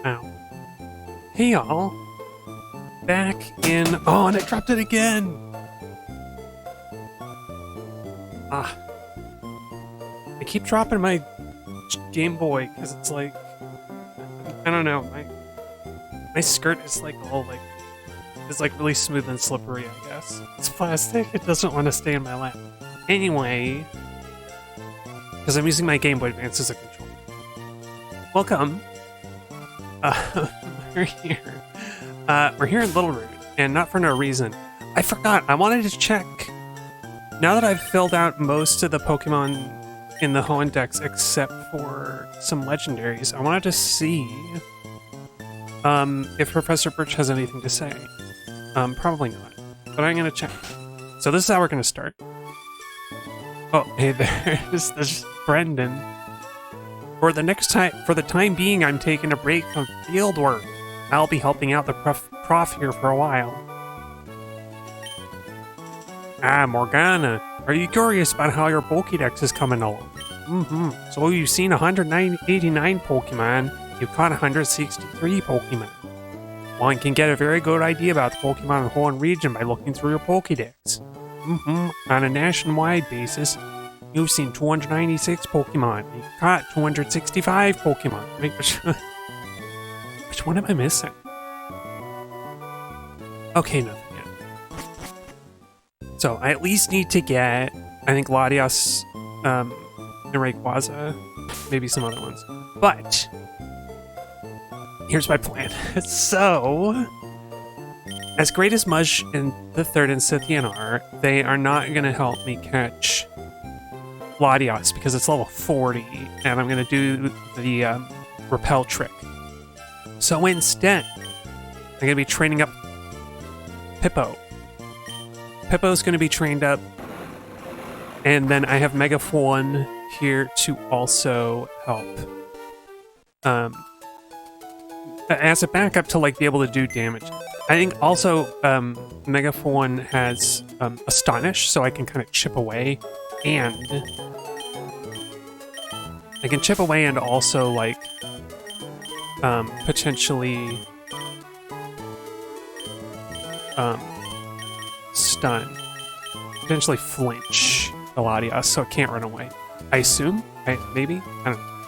Ow. Hey y'all. Back in... Oh, and I dropped it again! Ah. I keep dropping my Game Boy, because it's like... I don't know, my skirt is like all like... It's like really smooth and slippery, I guess. It's plastic, it doesn't want to stay in my lap. Anyway... Because I'm using my Game Boy Advance as a controller. Welcome. We're here. We're here in Little Root, and not for no reason. I forgot, I wanted to check. Now that I've filled out most of the Pokemon in the Hoenn-Dex except for some legendaries, I wanted to see if Professor Birch has anything to say. Probably not, but I'm gonna check. So this is how we're gonna start. Oh, hey, there's Brendan. For the time being, I'm taking a break from field work. I'll be helping out the prof here for a while. Ah, Morgana, are you curious about how your Pokédex is coming along? So you've seen 189 Pokemon, you've caught 163 Pokemon. One can get a very good idea about the Pokemon in the Hoenn region by looking through your Pokédex. On a nationwide basis, you've seen 296 Pokemon. You've caught 265 Pokemon. Which one am I missing? Okay, nothing yet. So I at least need to get, I think, Latias, and Rayquaza, maybe some other ones. But here's my plan. So, as great as Mudge and the Third and Scythian are, they are not going to help me catch Latias because it's level 40, and I'm going to do the repel trick. So instead, I'm going to be training up Pippo. Pippo's going to be trained up, and then I have Megaphone here to also help. As a backup to like be able to do damage. I think also Megaphone has Astonish, so I can kind of chip away, and I can chip away and also like potentially stun, potentially flinch the Latias, so it can't run away. I assume, maybe, I don't know.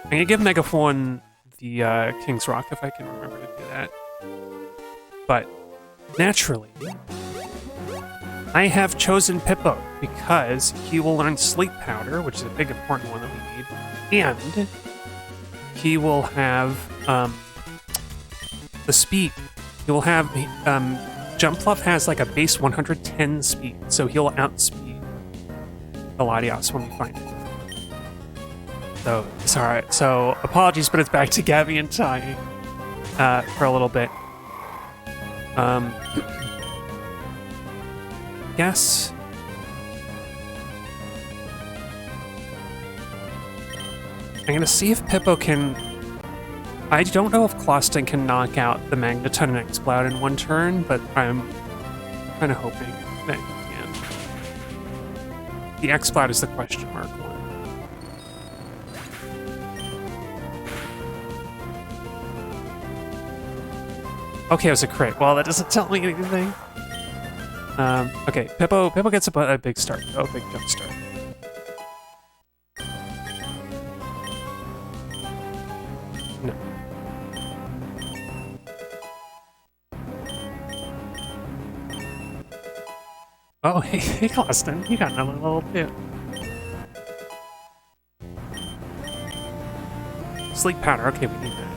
I'm gonna give Megaphone the King's Rock if I can remember to do that. But naturally, I have chosen Pippo because he will learn Sleep Powder, which is a big important one that we need, and he will have the speed. He will have Jumpluff has like a base 110 speed, so he'll outspeed the Latias when we find it. So it's alright. So apologies, but it's back to Gabby and Ty for a little bit. Yes. I'm gonna see if Pippo can... I don't know if Closton can knock out the Magneton and Exploud in one turn, but I'm kind of hoping that he can. The Exploud is the question mark one. Okay, it was a crit. Well, that doesn't tell me anything. Okay, Pippo gets a big start. Oh, big jump start. No. Oh, hey, Closton, you got another level too. Sleep Powder, okay, we need that.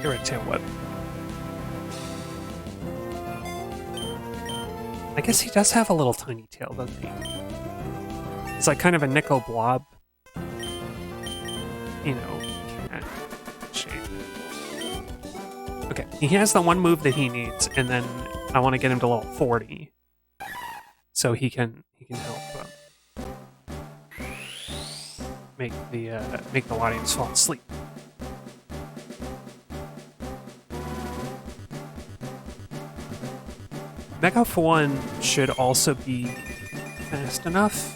You're a tail whip. I guess he does have a little tiny tail, doesn't he? It's like kind of a nickel blob. You know, cat shape. Okay, he has the one move that he needs, and then I want to get him to level 40, so he can help make the Latias fall asleep. Megaphone should also be fast enough.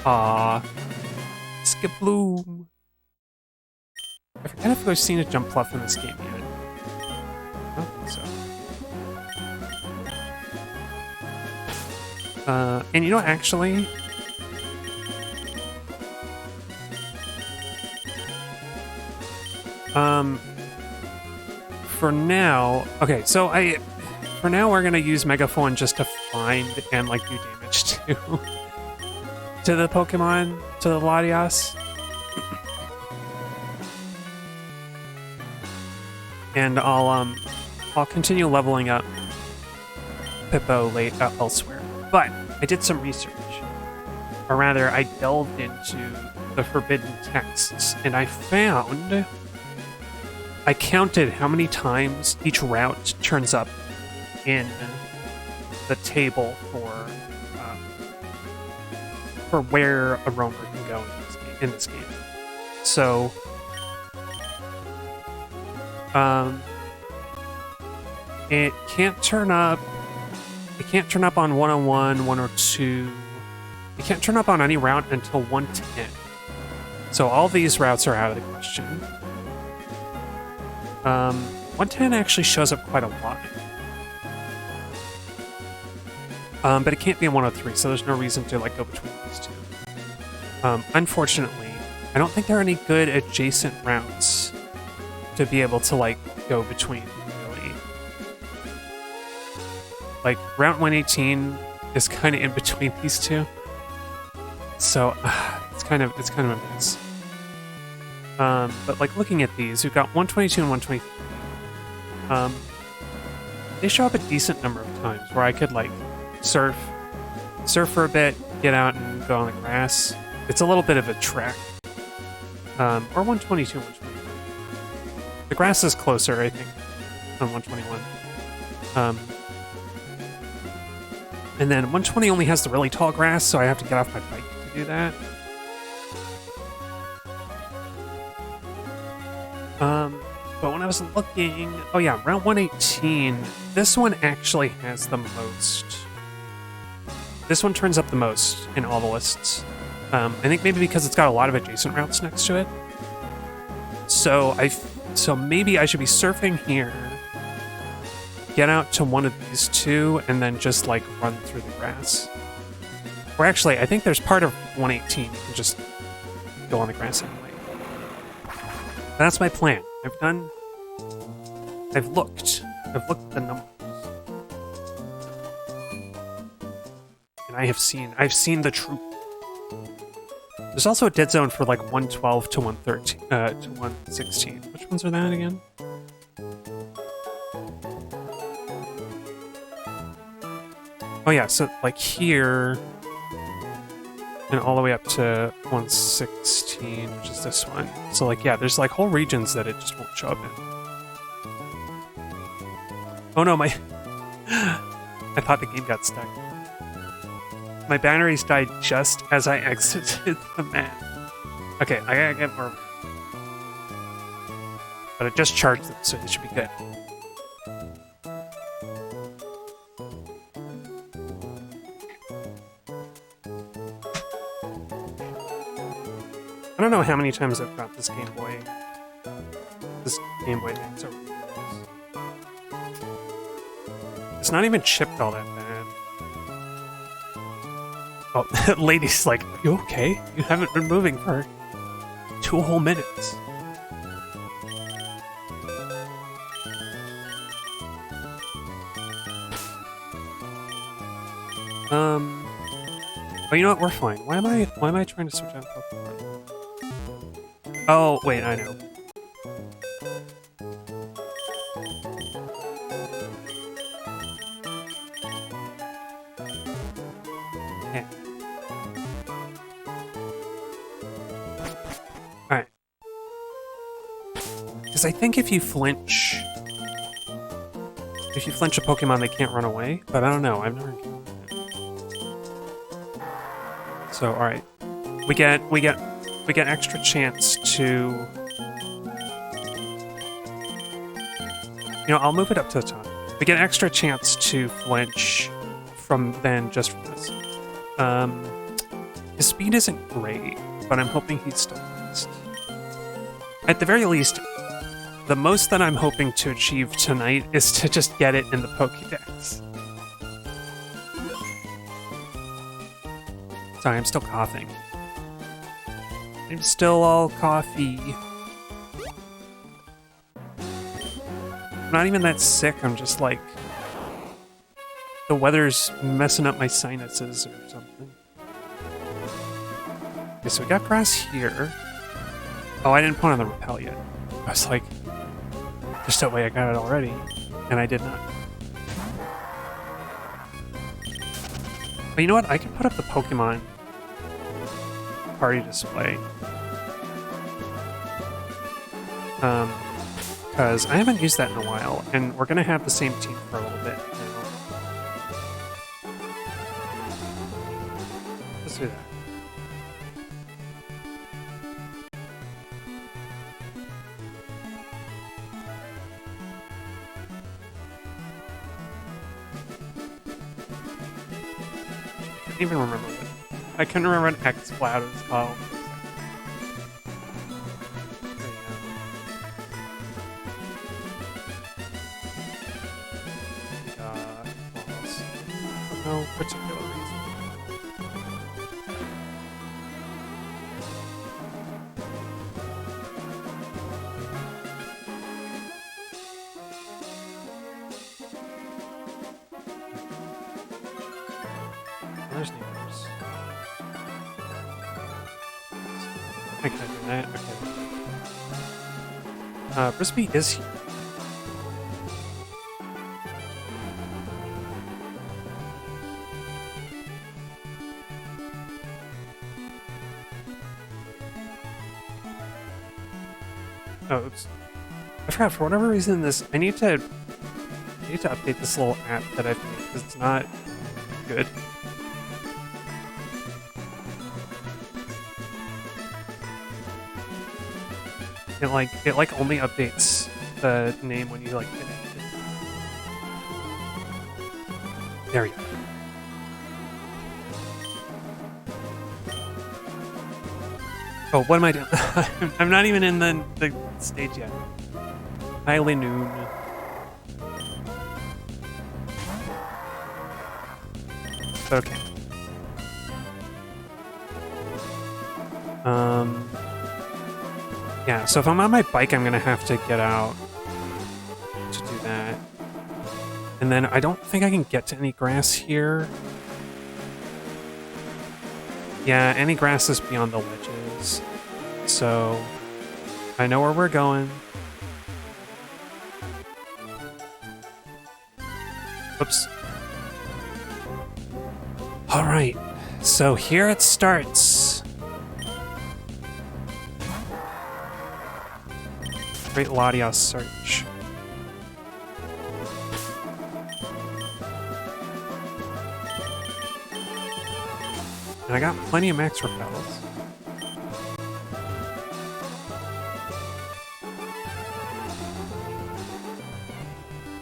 Aw. Skiploom. I forget if I've seen a jump fluff in this game yet. I don't think so. And you know, actually, for now, okay, so for now we're gonna use Megaphone just to find and like do damage to to the Pokemon, to the Latias. And I'll continue leveling up Pippo elsewhere. But I did some research, or rather, I delved into the forbidden texts, and I counted how many times each route turns up in the table for where a roamer can go in this game. So, it can't turn up. It can't turn up on 101, 102. It can't turn up on any route until 110. So all these routes are out of the question. 110 actually shows up quite a lot. But it can't be in 103, so there's no reason to like go between these two. Unfortunately, I don't think there are any good adjacent routes to be able to like go between, really. Like Route 118 is kind of in between these two. So it's kind of a mess. But like looking at these, we've got 122 and 123. They show up a decent number of times where I could like surf for a bit, get out and go on the grass. It's a little bit of a trek. Or 122, 123. The grass is closer, I think, on 121. And then 120 only has the really tall grass, so I have to get off my bike to do that. But when I was looking... Oh yeah, round 118, this one actually has the most... This one turns up the most in all the lists. I think maybe because it's got a lot of adjacent routes next to it. So maybe I should be surfing here, get out to one of these two, and then just like run through the grass. Or actually, I think there's part of 118 you can just go on the grass anyway. That's my plan. I've looked at the numbers. And I've seen the truth. There's also a dead zone for like 112 to 113, to 116. Which ones are that again? Oh yeah, so like here, and all the way up to 116, which is this one. So like, yeah, there's like whole regions that it just won't show up in. Oh no, I thought the game got stuck. My batteries died just as I exited the map. Okay, I gotta get more. But I just charged them, so they should be good. I don't know how many times I've got this Game Boy Advance over the years. It's not even chipped all that bad. Oh, lady's like, are you okay? You haven't been moving for 2 whole minutes. Oh, you know what? We're fine. Why am I trying to switch on Pokemon? Oh, wait, I know. Yeah. Alright. Because I think if you flinch a Pokemon, they can't run away, but I don't know. I've never encountered that. So, alright. We get extra chance to... You know, I'll move it up to the top. We get extra chance to flinch from just from this. His speed isn't great, but I'm hoping he's still fast. At the very least, the most that I'm hoping to achieve tonight is to just get it in the Pokédex. Sorry, I'm still coughing. I'm still all coffee. I'm not even that sick, I'm just like... the weather's messing up my sinuses or something. Okay, so we got grass here. Oh, I didn't put on the repel yet. I was like, there's no way I got it already. And I did not. But you know what? I can put up the Pokemon party display. Because I haven't used that in a while, and we're gonna have the same team for a little bit now. Let's do that. I can't even remember what. I couldn't remember what X Cloud was called. For no particular reason. There's neighbors. I can do that. Okay. Frisbee is here. Oh, oops. I forgot, for whatever reason, I need to update this little app that I've made, because it's not good. It only updates the name when you hit it. There we go. Oh, what am I doing? I'm not even in the stage yet. Highly noon. Okay. Yeah, so if I'm on my bike, I'm gonna have to get out to do that. And then I don't think I can get to any grass here. Yeah, any grass is beyond the ledges. So I know where we're going. Oops. Alright, so here it starts. Great Latias search. And I got plenty of max repels.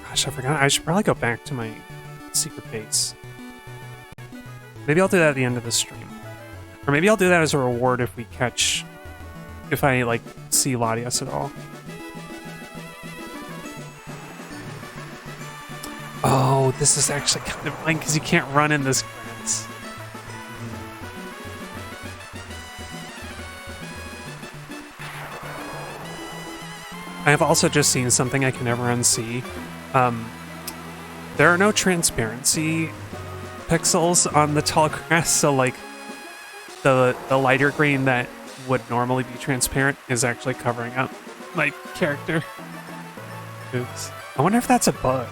Gosh, I forgot. I should probably go back to my secret base. Maybe I'll do that at the end of the stream. Or maybe I'll do that as a reward if I, see Latias at all. Oh, this is actually kind of annoying because you can't run in this grass. I have also just seen something I can never unsee. There are no transparency pixels on the tall grass, so the lighter green that would normally be transparent is actually covering up my character. Oops. I wonder if that's a bug.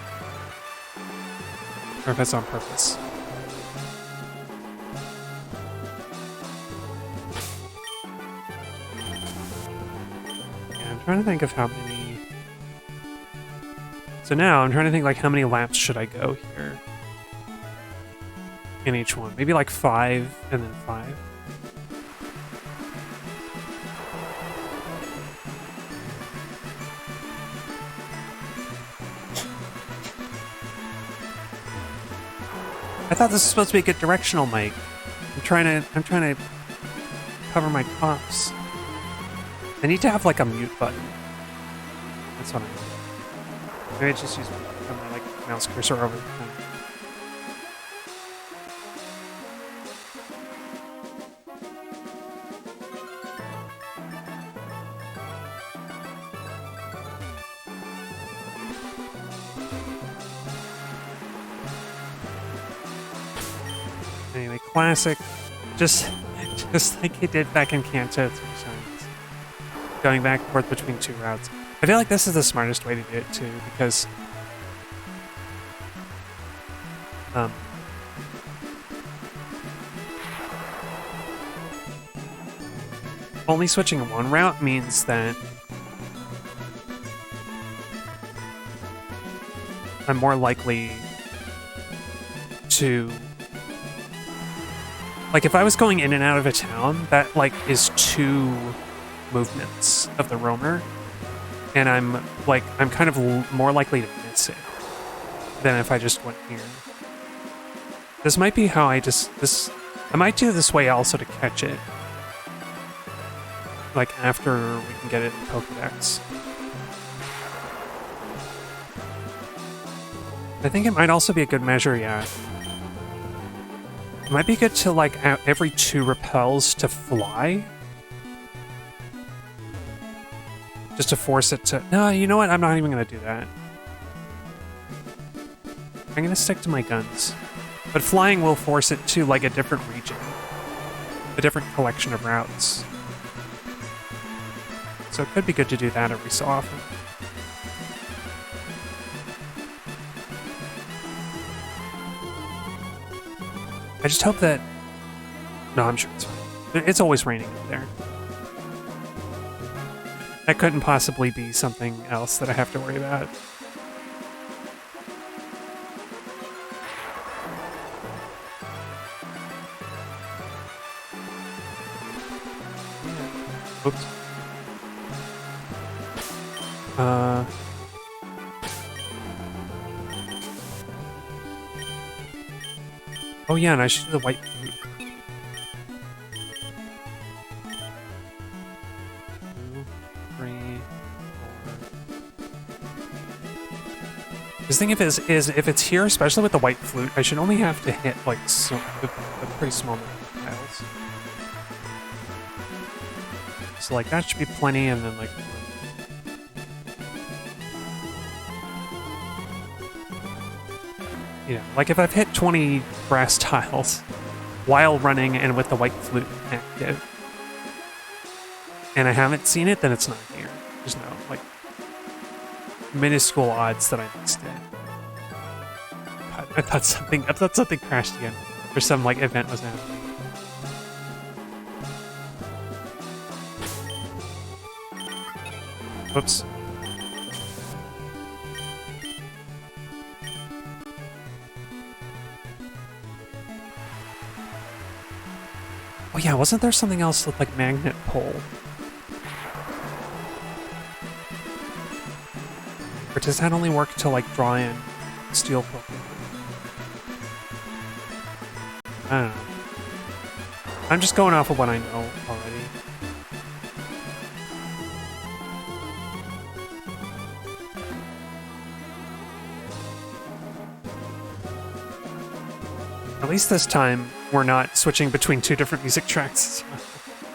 Or if it's on purpose. Yeah, I'm trying to think of how many... So now, I'm trying to think, how many laps should I go here? In each one. Maybe 5, and then 5. I thought this was supposed to be a good directional mic. I'm trying to cover my coughs. I need to have like a mute button. That's what I need. Maybe I just use my like mouse cursor over the thing. Anyway, classic. Just like it did back in Kanto 3 times. Going back and forth between 2 routes. I feel like this is the smartest way to do it too, because only switching one route means that I'm more likely to, like, if I was going in and out of a town, that like is 2 movements of the roamer, and I'm kind of more likely to miss it than if I just went here. This might be how I might do this way also to catch it, like after we can get it in Pokedex. I think it might also be a good measure, yeah. It might be good to, like, every 2 repels to fly. Just to force it to... No, you know what? I'm not even going to do that. I'm going to stick to my guns. But flying will force it to, like, a different region. A different collection of routes. So it could be good to do that every so often. I just hope that... No, I'm sure it's fine. It's always raining up there. That couldn't possibly be something else that I have to worry about. Oops. Oh yeah, and I should do the white fruit. 2, 3, 4. The thing is if it's here, especially with the white flute, I should only have to hit like a pretty small number of tiles. So like that should be plenty, and then like. Yeah, like if I've hit 20 brass tiles while running and with the white flute active, and I haven't seen it, then it's not here. There's no, like, minuscule odds that I missed it. God, I thought something crashed again, or some, like, event was happening. Whoops. Oh yeah, wasn't there something else with, like, magnet pole? Or does that only work to, like, draw in steel Pokemon? I don't know. I'm just going off of what I know already. At least this time, we're not switching between 2 different music tracks.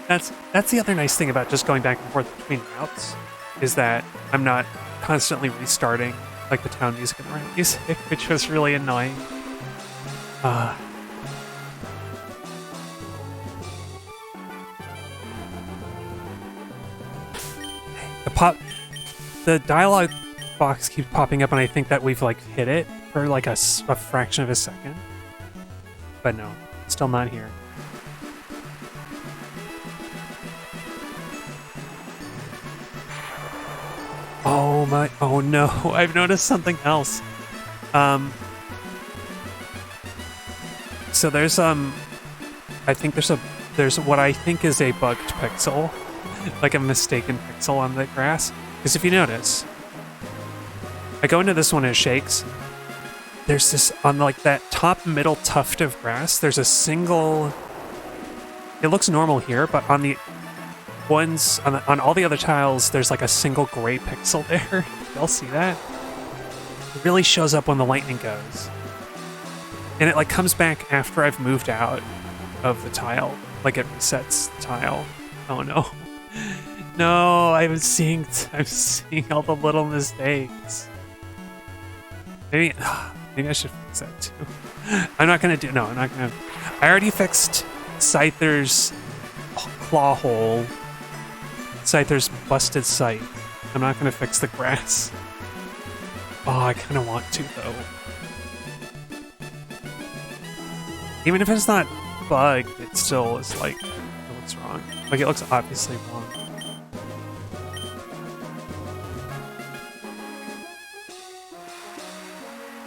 That's the other nice thing about just going back and forth between routes, is that I'm not constantly restarting like the town music and the route music, which was really annoying. The dialogue box keeps popping up, and I think that we've like hit it for like a fraction of a second. But no, still not here. Oh no, I've noticed something else. So there's I think there's what I think is a bugged pixel, like a mistaken pixel on the grass. Because if you notice, I go into this one and it shakes. There's this, on like that top middle tuft of grass, there's a single it looks normal here, but on the ones on all the other tiles, there's like a single gray pixel there. Y'all see that? It really shows up when the lightning goes, and it like comes back after I've moved out of the tile. Like it resets the tile. Oh no, no! I'm seeing all the little mistakes. Maybe I should fix that too. I'm not gonna. I already fixed Scyther's claw hole. Scyther's busted sight. I'm not gonna fix the grass. Oh, I kind of want to though. Even if it's not bugged, it still is like, it looks wrong. Like it looks obviously wrong.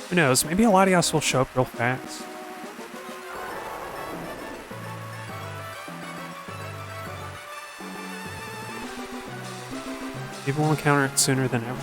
Who knows? Maybe Latias will show up real fast. Maybe we'll encounter it sooner than ever.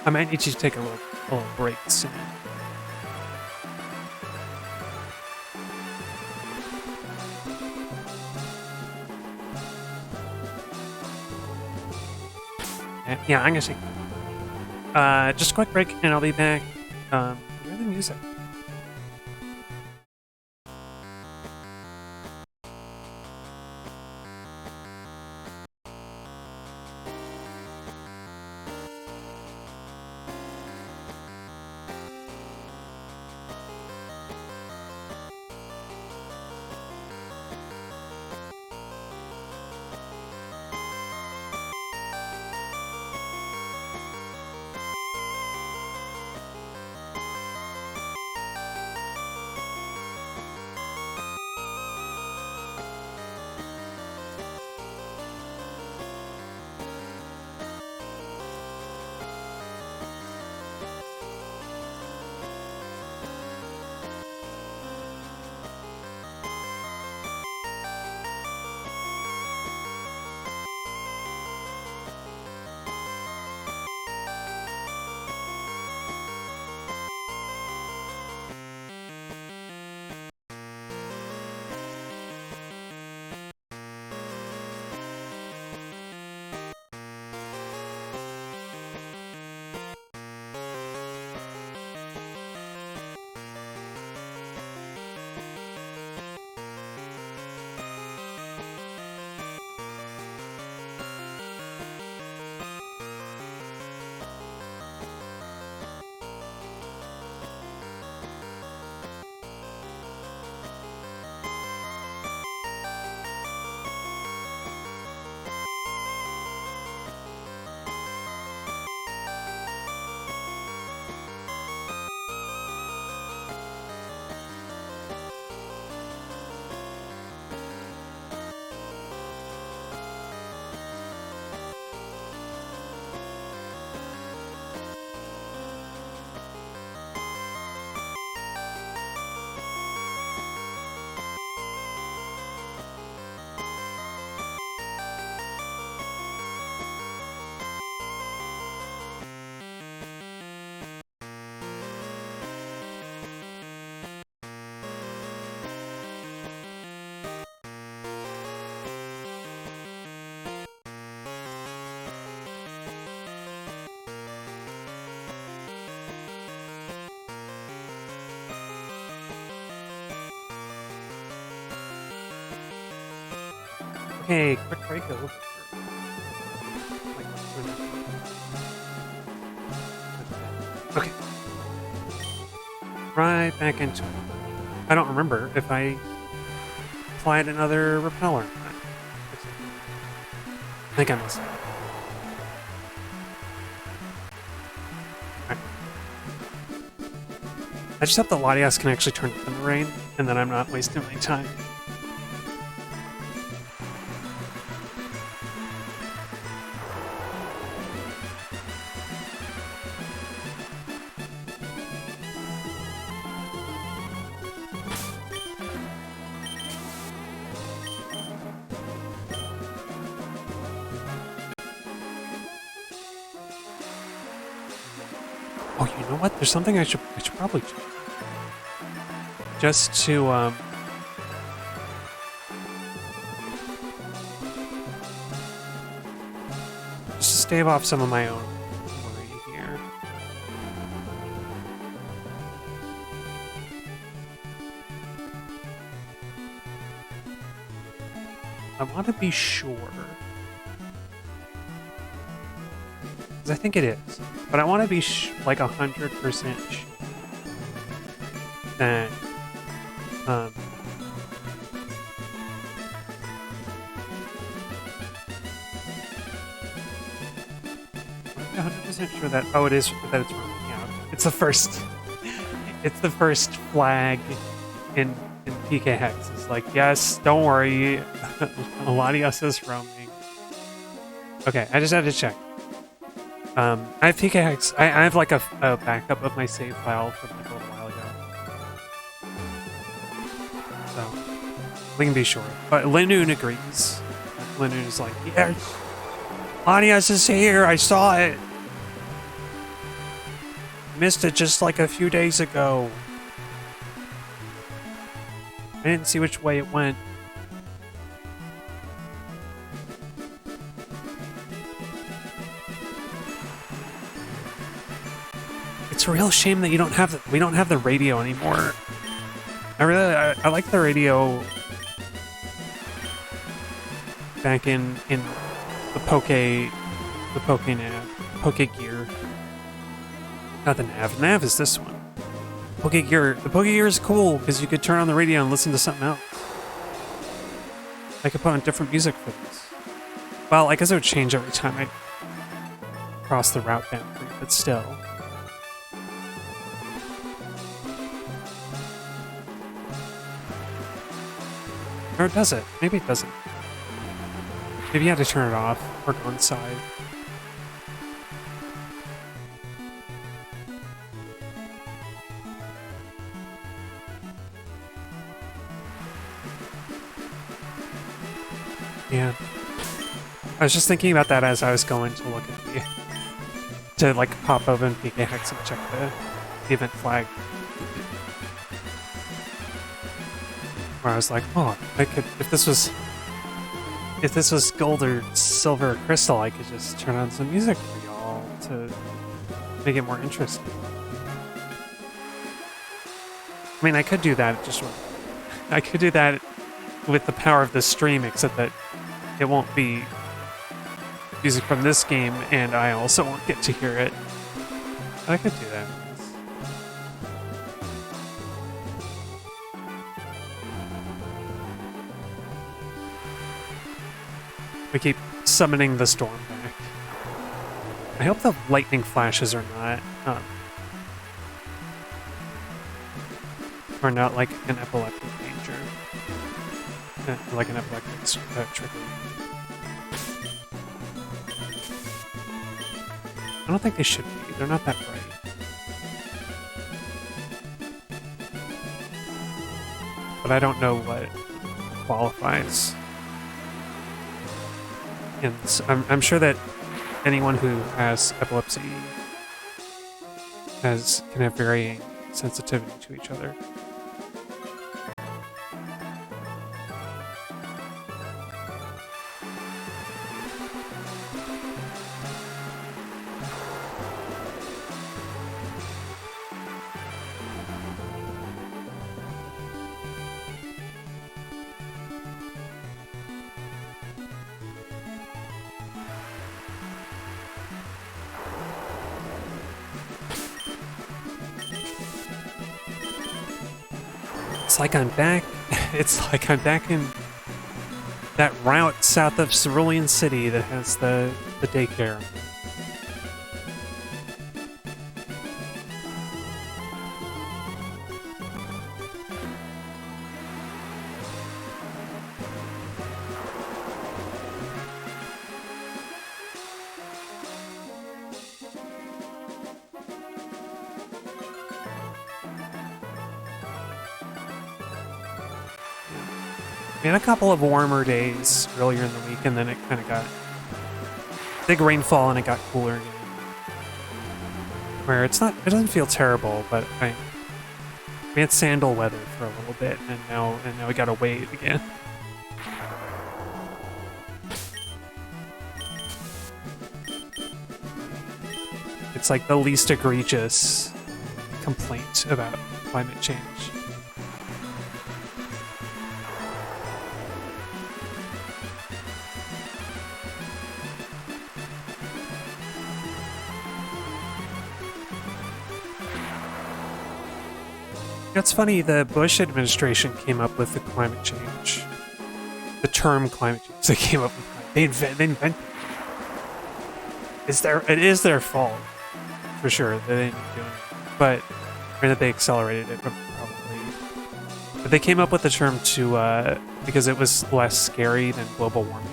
I might need you to take a little break soon. Yeah, I'm gonna take just a quick break and I'll be back. Hear the music. Okay, quick break over. Okay. Right back into it. I don't remember if I applied another repeller. I think I missed it. Right. I just hope the Latias can actually turn up in the rain, and then I'm not wasting my time. Oh, you know what? There's something I should probably check. Just to stave off some of my own worry here. I want to be sure. Because I think it is. But I want to be like 100% sure that 100% sure that it is that it's wrong. Yeah, it's the first. It's the first flag in PK Hex. It's like, yes, don't worry, Latias is roaming. Okay, I just had to check. I have PK Hex. I have like a backup of my save file from like a little while ago, so we can be sure. But Linoon agrees. Linoon is like, yes, Latias is here. I saw it. Missed it just like a few days ago. I didn't see which way it went. It's a real shame that we don't have the radio anymore. I like the radio back in the Poke Gear. Not the Nav. Nav is this one. Poke Gear. The Poke Gear is cool because you could turn on the radio and listen to something else. I could put on different music for this. Well, I guess it would change every time I cross the route boundary, but still. Or does it? Maybe it doesn't. Maybe you had to turn it off or go inside. Yeah. I was just thinking about that as I was going to look at to like pop open PK Hex and check the event flag. Where I was like, oh, I could, if this was gold or silver or crystal, I could just turn on some music for y'all to make it more interesting. I mean, I could do that, I could do that with the power of this stream, except that it won't be music from this game, and I also won't get to hear it. I could do that. We keep summoning the storm back. I hope the lightning flashes are not like an epileptic danger. Like an epileptic trigger. I don't think they should be. They're not that bright. But I don't know what qualifies. And I'm sure that anyone who has epilepsy can have varying sensitivity to each other. It's like I'm back It's like I'm back in that route south of Cerulean City that has the daycare. We had a couple of warmer days earlier in the week, and then it kind of got big rainfall, and it got cooler again. Where it doesn't feel terrible, but we had sandal weather for a little bit, and now we gotta wait again. It's like the least egregious complaint about climate change. It's funny, the Bush administration came up with the climate change. The term climate change. They came up with it. They invented it. It is their fault, for sure, that they didn't do it. But, or that they accelerated it, probably. But they came up with the term to, because it was less scary than global warming.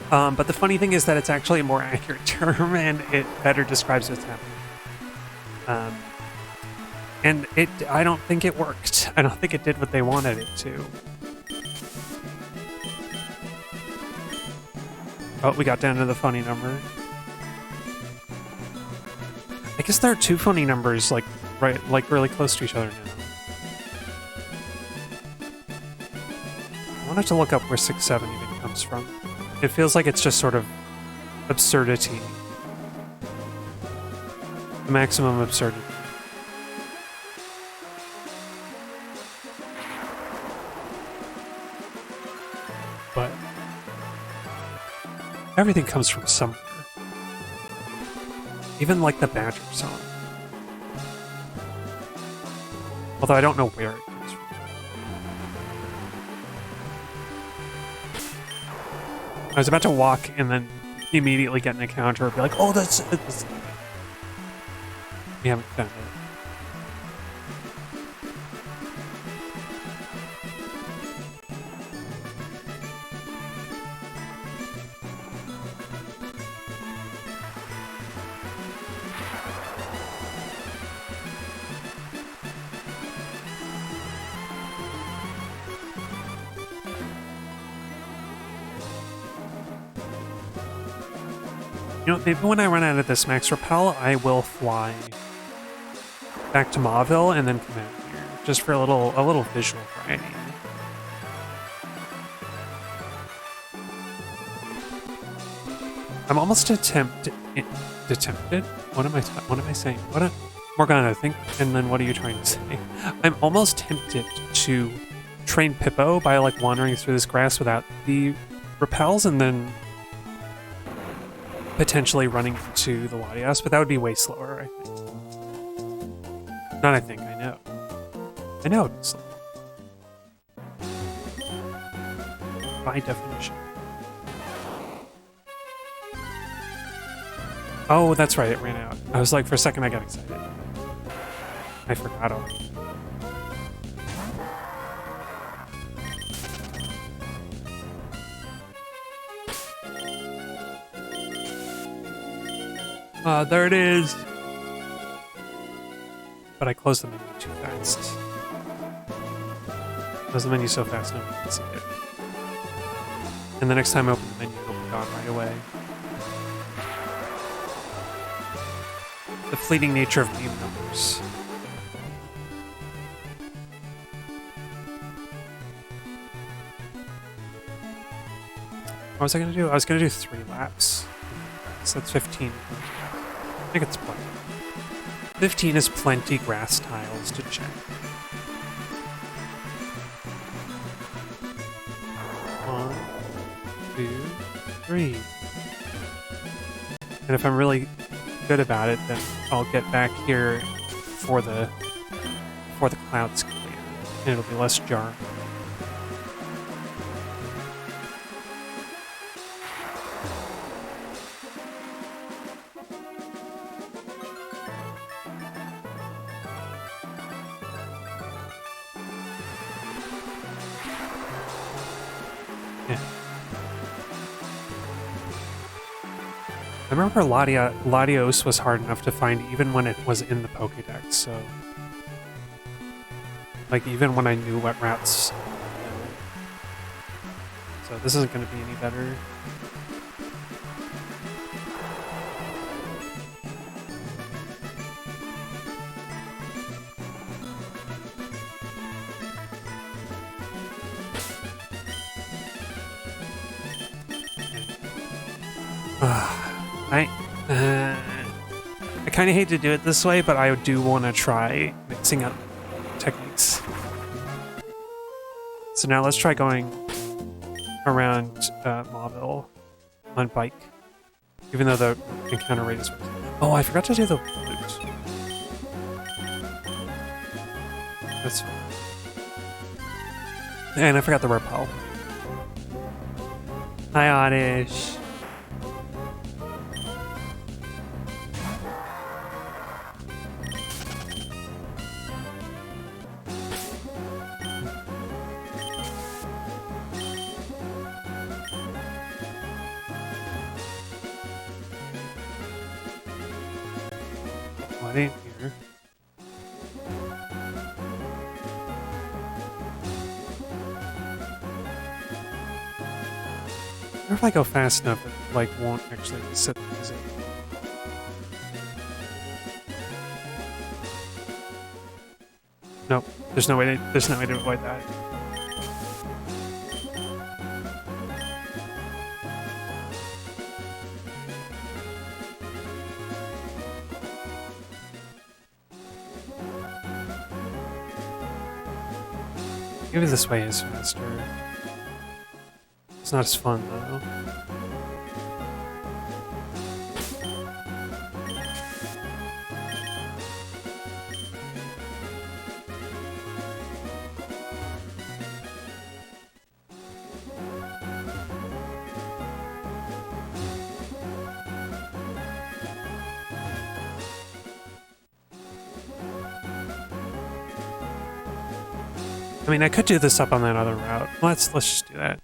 But the funny thing is that it's actually a more accurate term, and it better describes what's happening. And I don't think it worked. I don't think it did what they wanted it to. Oh, we got down to the funny number. I guess there are two funny numbers, like really close to each other now. I wanted to look up where 6-7 even comes from. It feels like it's just sort of absurdity. The maximum absurdity. But everything comes from somewhere. Even like the Badger song. Although I don't know where it comes from. I was about to walk and then immediately get an encounter and be like, oh, that's we haven't found it. You know, maybe when I run out of this max repel, I will fly back to Mauville and then come out here, just for a little visual variety. I'm almost tempted. What am I saying? Morgana, think, and then what are you trying to say? I'm almost tempted to train Pippo by like wandering through this grass without the repels, and then potentially running into the Latias, but that would be way slower, I think. Not I think, I know. I know it'd be slow. By definition. Oh, that's right, it ran out. I was like, for a second I got excited. I forgot already. There it is. But I closed the menu too fast. Closed the menu so fast no one can see it. And the next time I open the menu, it'll be gone right away. The fleeting nature of game numbers. What was I going to do? I was going to do 3 laps. So that's 15. I think it's plenty. 15 is plenty grass tiles to check. 1, 2, 3. And if I'm really good about it, then I'll get back here for the before the clouds clear, and it'll be less jarring. I remember Latios was hard enough to find even when it was in the Pokédex, so... Like, even when I knew what routes... So this isn't going to be any better. I kind of hate to do it this way, but I do want to try mixing up techniques. So now let's try going around Mauville on bike, even though the encounter rate is... Oh, I forgot to do the flute. That's fine. And I forgot the repel. Hi, Oddish. What ain't here? I wonder if I go fast enough, it like won't actually sit the music. Nope, there's no way to avoid that. Maybe this way is faster. It's not as fun, though. I mean, I could do this up on that other route. Let's just do that.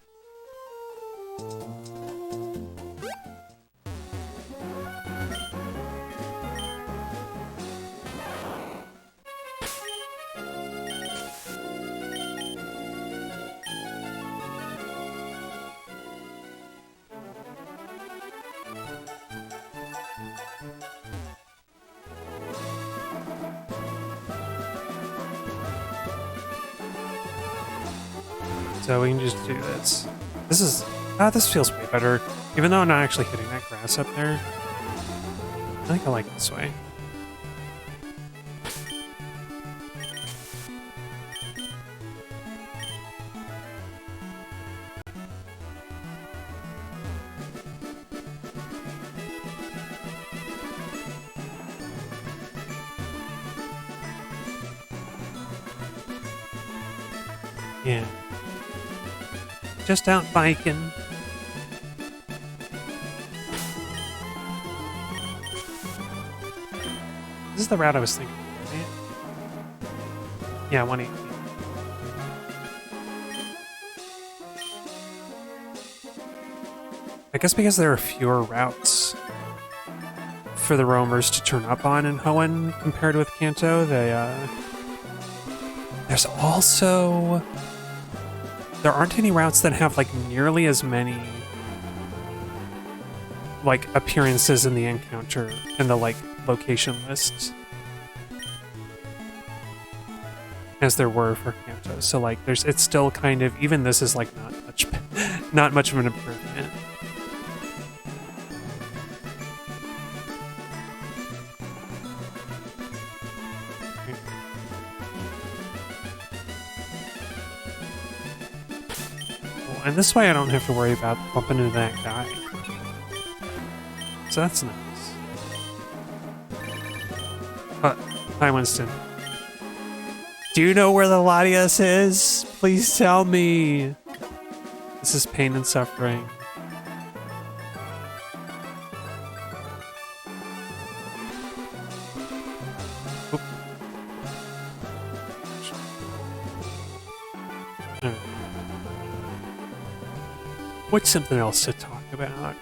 So we can just do this. This feels way better. Even though I'm not actually hitting that grass up there. I think I like it this way. Yeah. Just out biking. This is the route I was thinking, right? Yeah, 180. I guess because there are fewer routes for the roamers to turn up on in Hoenn compared with Kanto, there's also... There aren't any routes that have, like, nearly as many, like, appearances in the encounter, in the, like, location lists as there were for Kanto. So, like, it's still kind of, even this is, like, not much of an improvement. And this way I don't have to worry about bumping into that guy. So that's nice. But, hi Winston. Do you know where the Latias is? Please tell me. This is pain and suffering. Oop. Alright. What's something else to talk about?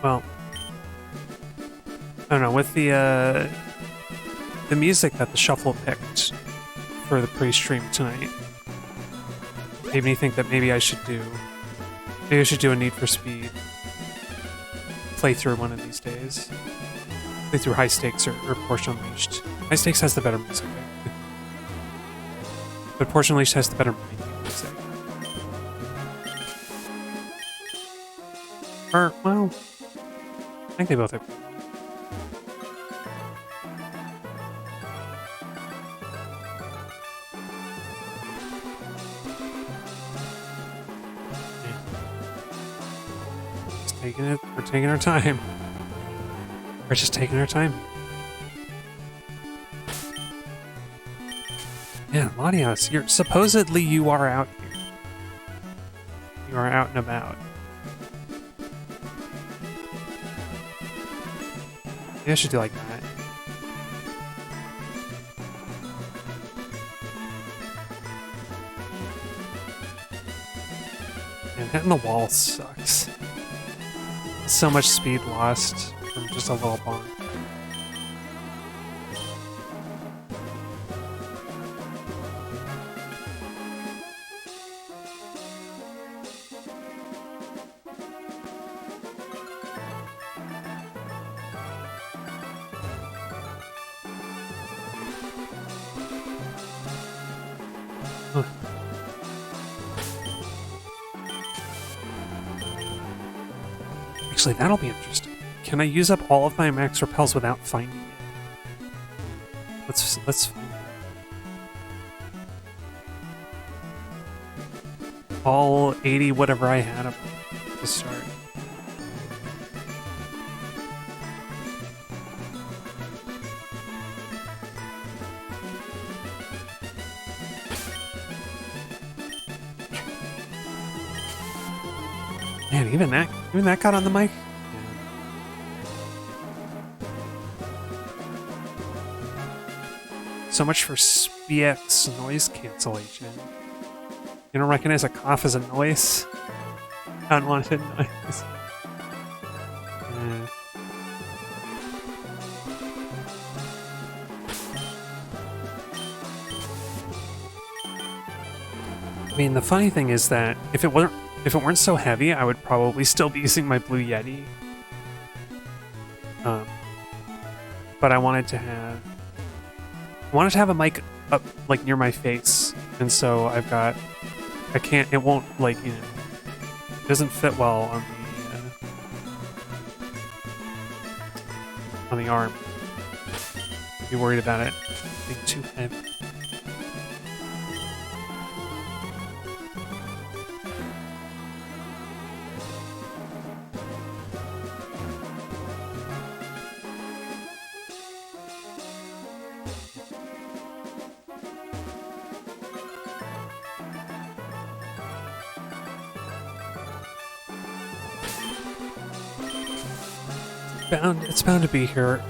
Well, I don't know, with the music that the shuffle picked for the pre-stream tonight made me think that maybe I should do a Need for Speed playthrough one of these days. Playthrough High Stakes or Portion Unleashed. High Stakes has the better music, but Portion Unleashed has the better music. Or, well, I think they both have. We're taking our time. We're just taking our time. Yeah, Latias, supposedly you are out here. You are out and about. Maybe I should do like that. And hitting the wall sucks. So much speed lost from just a little bonk. Huh. Actually, that'll be interesting. Can I use up all of my max repels without finding it? Let's find it. All 80 whatever I had up to start. Man, even that got on the mic. So much for SPX noise cancellation. You don't recognize a cough as a noise? Unwanted noise. I mean, the funny thing is that if it weren't so heavy, I would probably still be using my Blue Yeti. But I wanted to have a mic up like near my face, and so it won't like, you know, it doesn't fit well on the arm. I'd be worried about it being too heavy. It's bound to be here.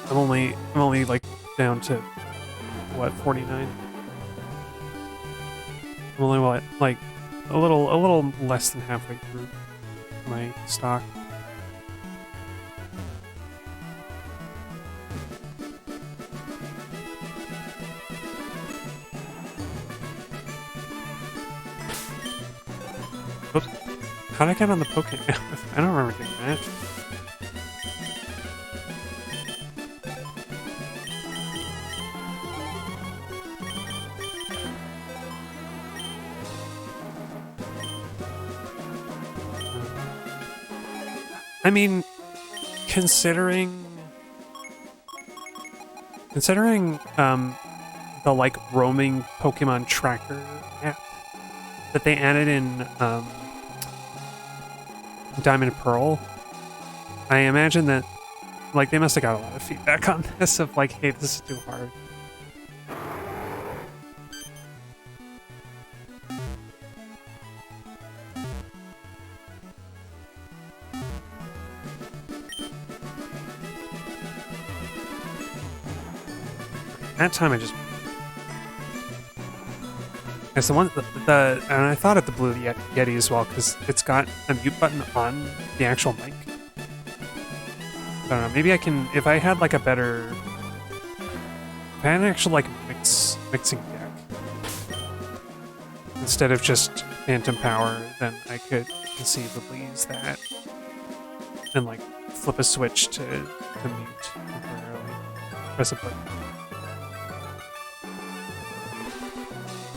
I'm only like down to what, 49. I'm only like a little less than halfway through my stock. Oops. How'd I get on the Pokemon? I don't remember doing that. I mean, considering the like roaming Pokemon tracker app that they added in Diamond and Pearl, I imagine that, like, they must have got a lot of feedback on this of like, hey, this is too hard. That time I just... It's the one, and I thought of the Blue Yeti as well, because it's got a mute button on the actual mic. I don't know, maybe I can, if I had like a better, if I had an actual like mixing deck, instead of just phantom power, then I could conceivably use that, and like flip a switch to mute temporarily, press a button.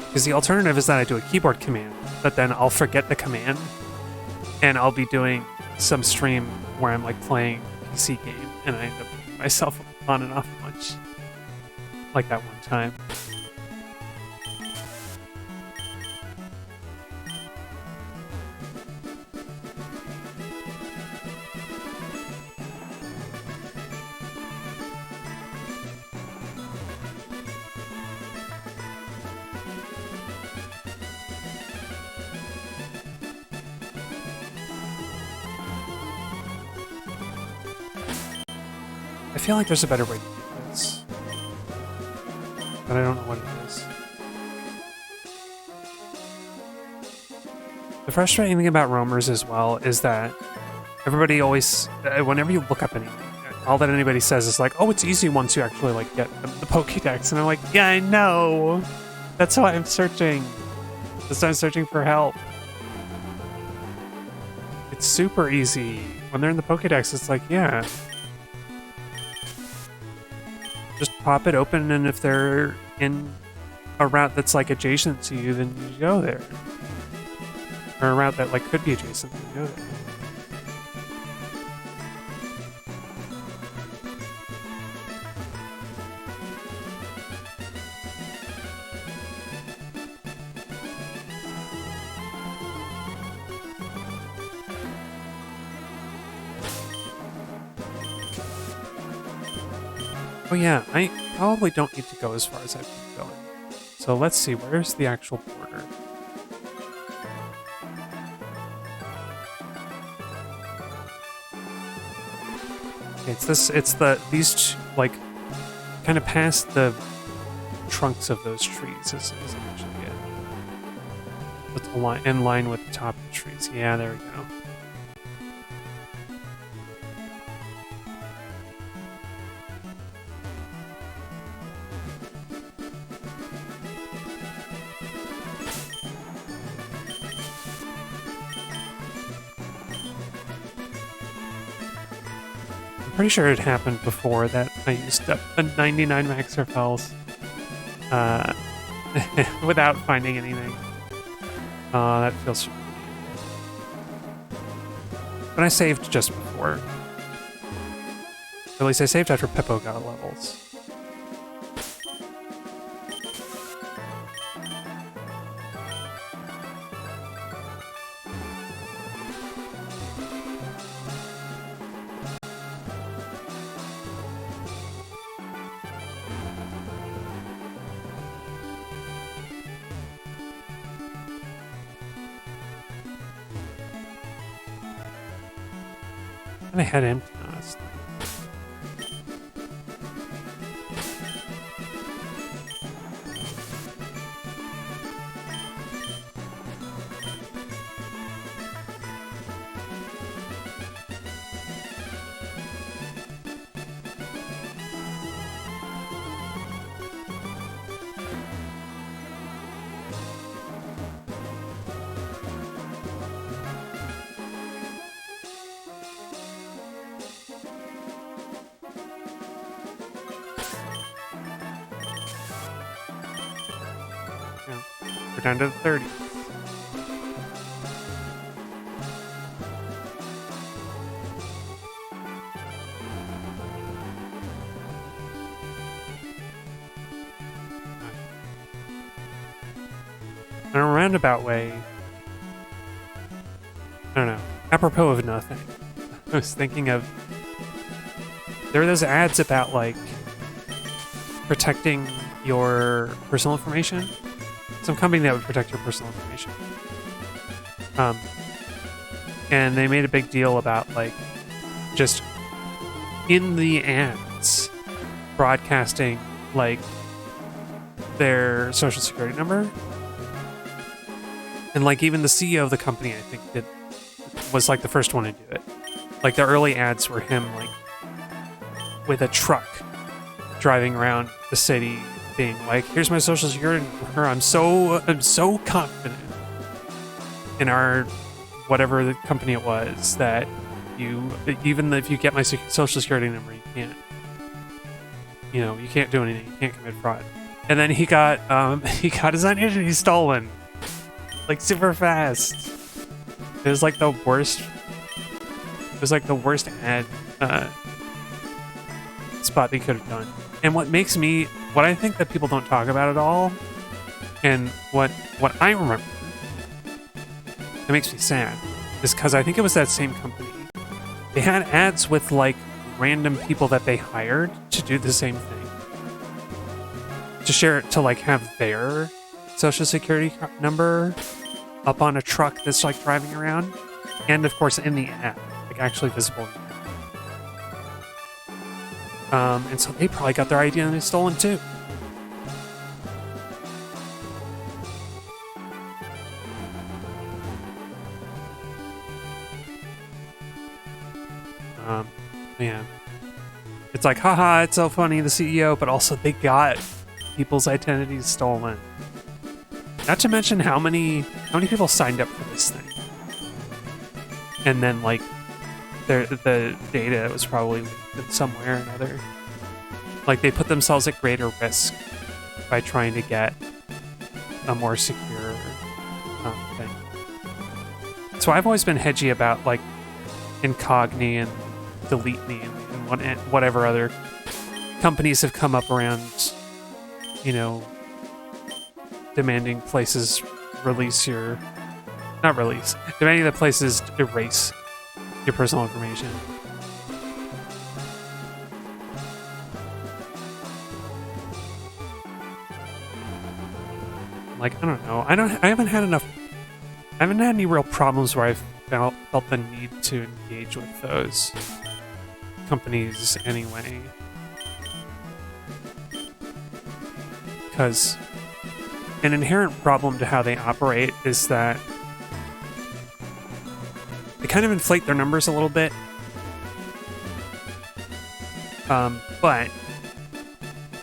Because the alternative is that I do a keyboard command, but then I'll forget the command, and I'll be doing some stream where I'm like playing a PC game, and I end up putting myself on and off a bunch. Like that one time. I feel like there's a better way to do this, but I don't know what it is. The frustrating thing about roamers as well is that everybody always, whenever you look up anything, all that anybody says is like, oh, it's easy once you actually like get the Pokédex, and I'm like, yeah, I know. That's why I'm searching. That's why I'm searching for help. It's super easy. When they're in the Pokédex, it's like, yeah. Just pop it open, and if they're in a route that's like adjacent to you, then you go there. Or a route that like could be adjacent, then you go there. Oh yeah, I probably don't need to go as far as I've been going. So let's see, where's the actual border? Okay, these two, like, kind of past the trunks of those trees is actually it. It's in line with the top of the trees. Yeah, there we go. Pretty sure it happened before that I used up a 99 max repels without finding anything. That feels familiar. But I saved just before. At least I saved after Pippo got levels. And I had empty honestly. We're down to the 30. In a roundabout way, I don't know, apropos of nothing, I was thinking of there are those ads about like protecting your personal information. Some company that would protect your personal information. And they made a big deal about like just in the ads broadcasting like their social security number. And like even the CEO of the company, I think, was like the first one to do it. Like the early ads were him like with a truck driving around the city being like, here's my social security number. I'm so confident in our whatever the company it was that even if you get my social security number, you can't do anything. You can't commit fraud. And then he got his identity stolen, like super fast. It was like the worst. It was like the worst ad spot they could have done. And what I think that people don't talk about at all, and what I remember, that makes me sad, is because I think it was that same company. They had ads with like random people that they hired to do the same thing, to like have their social security number up on a truck that's like driving around, and of course in the ad, like actually visible. And so they probably got their identity stolen too. Man, it's like, haha, it's so funny, the CEO, but also they got people's identities stolen. Not to mention how many people signed up for this thing, and then like the data was probably leaked in some way or another. Like they put themselves at greater risk by trying to get a more secure thing. So I've always been hedgy about like Incogni and Delete Me and whatever other companies have come up around, demanding places demanding that places erase your personal information. Like, I don't know. I haven't had any real problems where I've felt the need to engage with those companies anyway. Because an inherent problem to how they operate is that they kind of inflate their numbers a little bit. But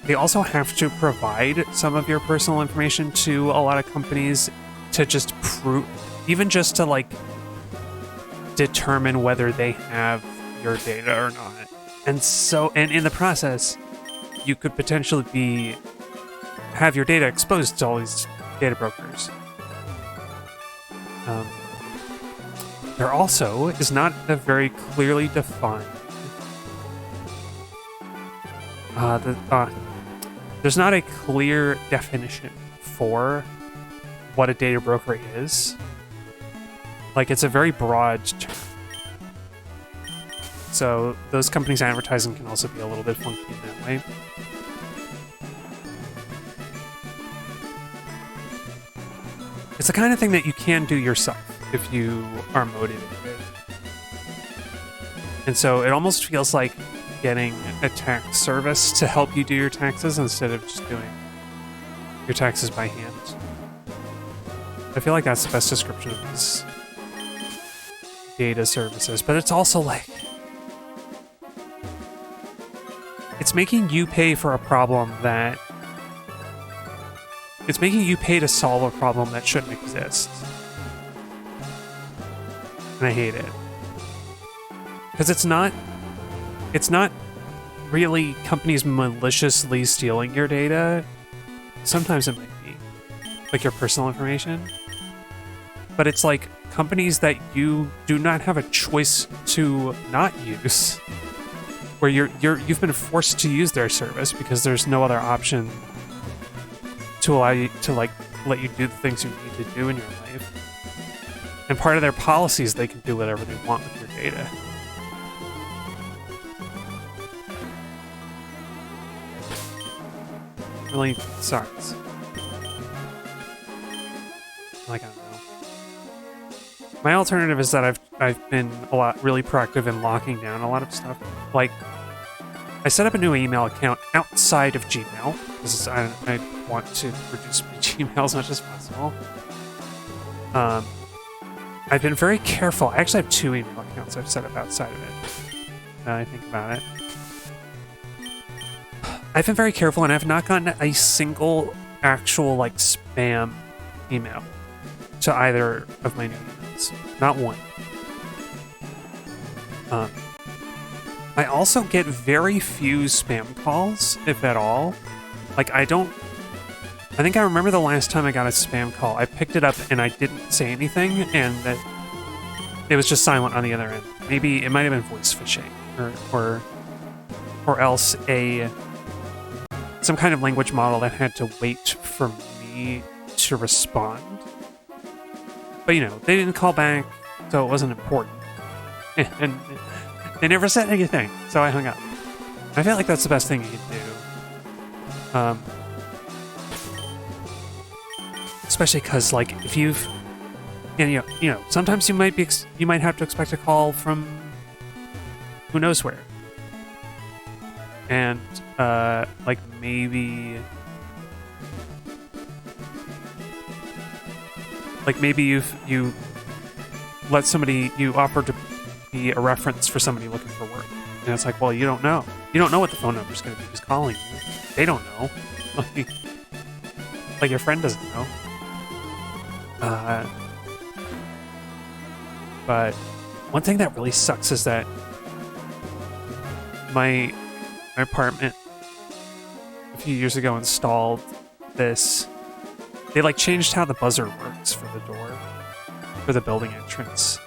they also have to provide some of your personal information to a lot of companies to just prove, even just to like determine whether they have your data or not. And in the process, you could potentially have your data exposed to all these data brokers. There also is not a very clearly defined there's not a clear definition for what a data broker is. Like, it's a very broad term. So those companies' advertising can also be a little bit funky in that way. It's the kind of thing that you can do yourself if you are motivated. And so it almost feels like getting a tax service to help you do your taxes instead of just doing your taxes by hand. I feel like that's the best description of these data services, but it's also like, it's making you pay for a problem that it's making you pay to solve a problem that shouldn't exist. And I hate it. Because it's not really companies maliciously stealing your data. Sometimes it might be, like your personal information. But it's like companies that you do not have a choice to not use, where you've been forced to use their service because there's no other option to allow you to like let you do the things you need to do in your life. And part of their policy is they can do whatever they want with your data. really sucks. Like, I don't know. My alternative is that I've been really proactive in locking down a lot of stuff. Like, I set up a new email account outside of Gmail because I want to reduce my Gmail as much as possible. I've been very careful. I actually have 2 email accounts I've set up outside of it. Now I think about it. I've been very careful, and I've not gotten a single actual, like, spam email to either of my new emails. Not one. I also get very few spam calls, if at all. Like, I think I remember the last time I got a spam call. I picked it up and I didn't say anything, and it was just silent on the other end. Maybe it might have been voice phishing, or else some kind of language model that had to wait for me to respond. But you know, they didn't call back, so it wasn't important, and they never said anything, so I hung up. I feel like that's the best thing you can do. Especially because, like, if you've, you know, sometimes you might have to expect a call from who knows where, and like maybe you let somebody, you offer to be a reference for somebody looking for work, and it's like, well, you don't know what the phone number is going to be who's calling you. They don't know. Like your friend doesn't know. But one thing that really sucks is that my apartment a few years ago installed this. They like changed how the buzzer works for the door, for the building entrance.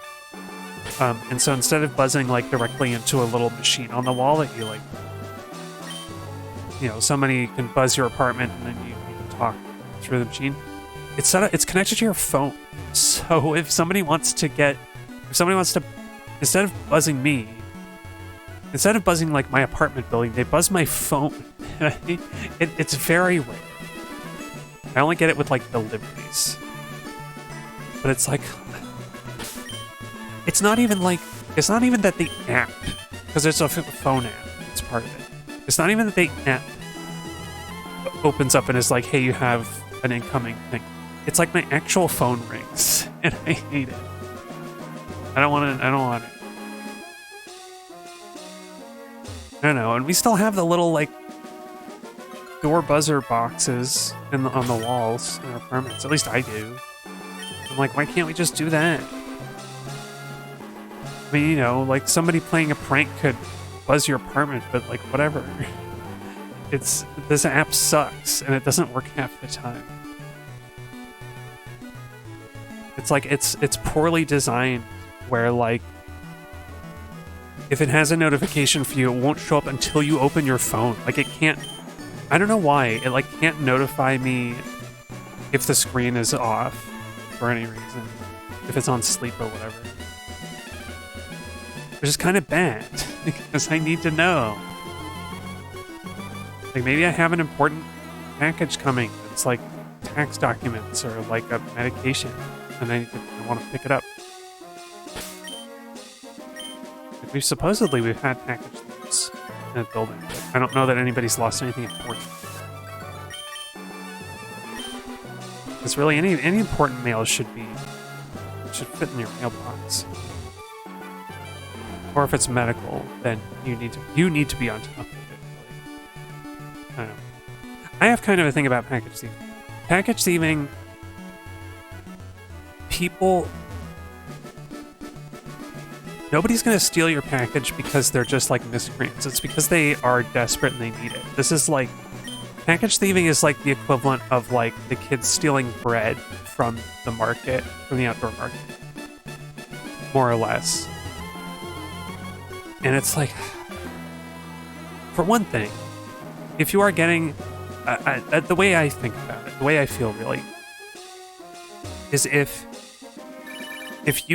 And so instead of buzzing like directly into a little machine on the wall that you like, you know, somebody can buzz your apartment and then you can talk through the machine. It's connected to your phone. So if somebody wants to, instead of buzzing me, instead of buzzing like my apartment building, they buzz my phone. It's very rare. I only get it with like deliveries. But it's like, it's not even that the app, because it's a phone app, it's part of it. It's not even that the app opens up and is like, hey, you have an incoming thing. It's like my actual phone rings, and I hate it. I don't want it. I don't know, and we still have the little, like, door buzzer boxes on the walls in our apartments. At least I do. I'm like, why can't we just do that? I mean, you know, like, somebody playing a prank could buzz your apartment, but, like, whatever. This app sucks, and it doesn't work half the time. It's like, it's poorly designed, where, like, if it has a notification for you, it won't show up until you open your phone. Like, it can't, I don't know why, it, like, can't notify me if the screen is off for any reason, if it's on sleep or whatever. Which is kind of bad, because I need to know. Like, maybe I have an important package coming. It's like tax documents or like a medication, and I want to pick it up. Like, we've had package thieves in a building, but I don't know that anybody's lost anything important. Because really, any important mail should fit in your mailbox. Or if it's medical, then you need to be on top of it. I don't know. I have kind of a thing about package thieving. Package thieving, nobody's going to steal your package because they're just like miscreants. It's because they are desperate and they need it. This is like, package thieving is like the equivalent of like the kids stealing bread from the market, from the outdoor market. More or less. And it's like, for one thing, if you are getting, the way I think about it, the way I feel really, is if it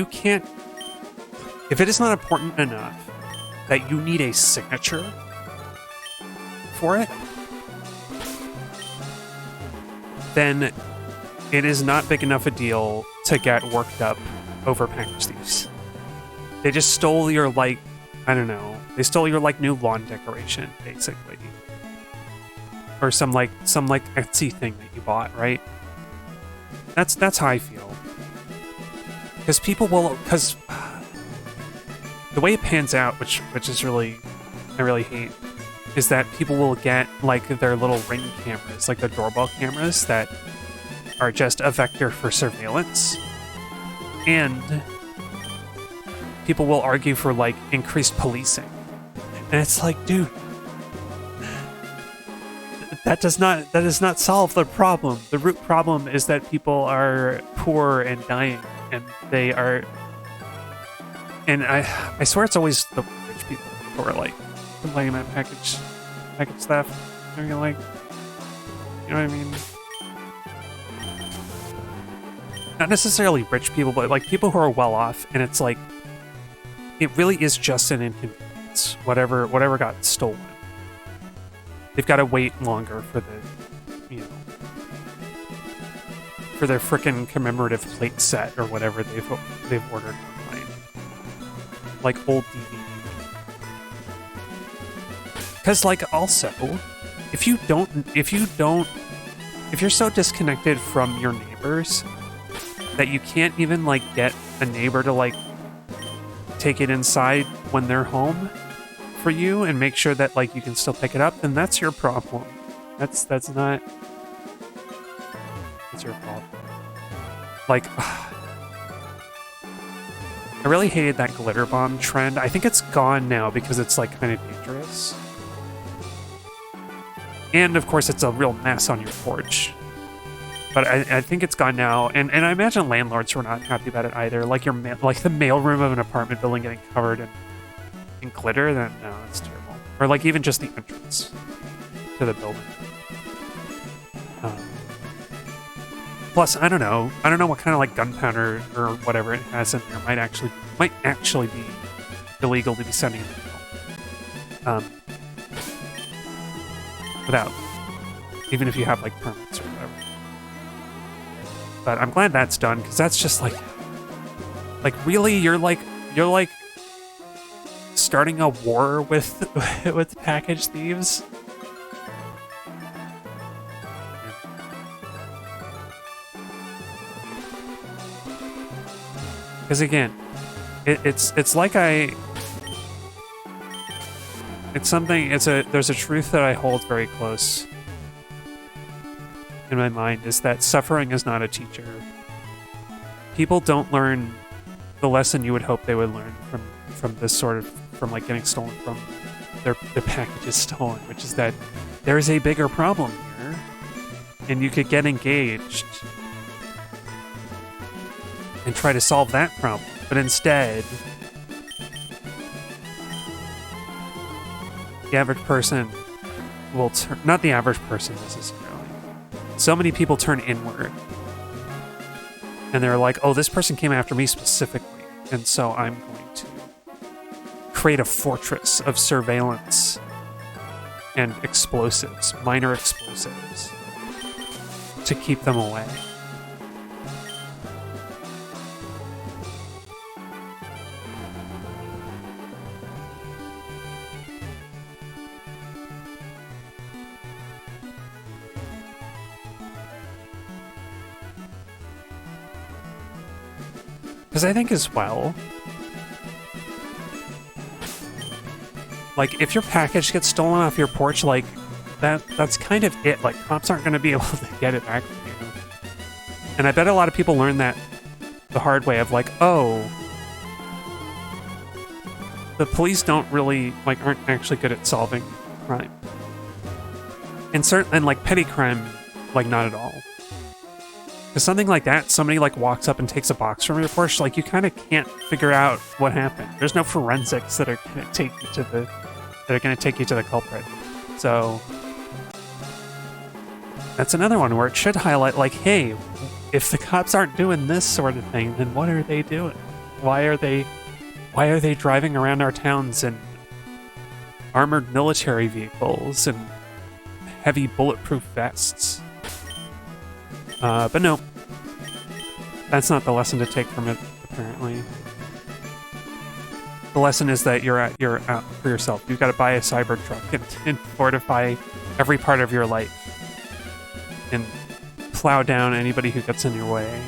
is not important enough that you need a signature for it, then it is not big enough a deal to get worked up over package thieves. They just stole your, like, I don't know, they stole your, like, new lawn decoration, basically. Or some Etsy thing that you bought, right? That's how I feel. Because because the way it pans out, which is really, I really hate, is that people will get, like, their little Ring cameras, like their doorbell cameras that are just a vector for surveillance. And people will argue for, like, increased policing. And it's like, dude, that does not solve the problem. The root problem is that people are poor and dying, and they are, and I swear it's always the rich people who are, like, complaining about package theft. They're like, you know what I mean? Not necessarily rich people, but, like, people who are well off, and it's like, it really is just an inconvenience. Whatever got stolen. They've got to wait longer for the, you know, for their frickin' commemorative plate set or whatever they've ordered online. Like old DVD. Because, like, also, if you're so disconnected from your neighbors that you can't even, like, get a neighbor to, like, take it inside when they're home for you and make sure that, like, you can still pick it up, then that's your problem. That's your problem. Like, I really hated that glitter bomb trend. I think it's gone now because it's, like, kind of dangerous. And, of course, it's a real mess on your porch. But I think it's gone now, and I imagine landlords were not happy about it either. Like the mailroom of an apartment building getting covered in glitter, then no, that's terrible. Or, like, even just the entrance to the building. Plus, I don't know what kind of, like, gunpowder or whatever it has in there might actually be illegal to be sending in the mail. Without, even if you have, like, permits or whatever. But I'm glad that's done, because that's just like really, you're like starting a war with with package thieves. Because again, there's a truth that I hold very close in my mind, is that suffering is not a teacher. People don't learn the lesson you would hope they would learn from this sort of, from, like, getting stolen from their packages stolen, which is that there is a bigger problem here, and you could get engaged and try to solve that problem. But instead, the average person will turn, not the average person necessarily. So many people turn inward. And they're like, oh, this person came after me specifically, and so I'm going to create a fortress of surveillance and explosives, minor explosives, to keep them away. Because I think as well, like, if your package gets stolen off your porch, like, that's kind of it. Like, cops aren't going to be able to get it back from you. And I bet a lot of people learn that the hard way of, like, oh, the police don't really, like, aren't actually good at solving crime. And like, petty crime, like, not at all. Because something like that, somebody, like, walks up and takes a box from your porch, like, you kind of can't figure out what happened. There's no forensics that are going to take you to the culprit. So that's another one where it should highlight, like, hey, if the cops aren't doing this sort of thing, then what are they doing? Why are they driving around our towns in armored military vehicles and heavy bulletproof vests? But no, that's not the lesson to take from it, apparently. The lesson is that you're out for yourself. You've got to buy a Cybertruck and fortify every part of your life. And plow down anybody who gets in your way.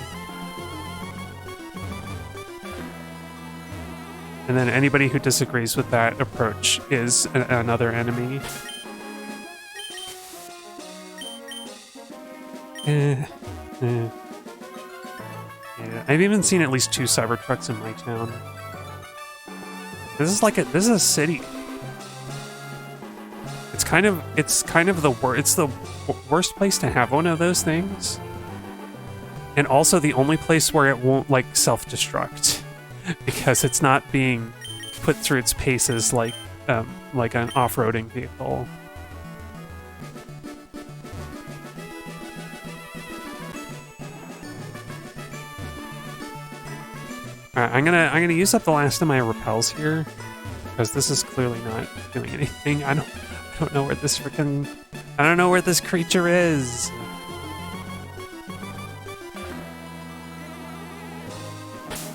And then anybody who disagrees with that approach is another enemy. Yeah, I've even seen at least 2 Cybertrucks in my town. This is a city. It's kind of the worst place to have one of those things, and also the only place where it won't like self-destruct because it's not being put through its paces like an off-roading vehicle. Alright, I'm gonna use up the last of my repels here because this is clearly not doing anything. I don't know where this creature is.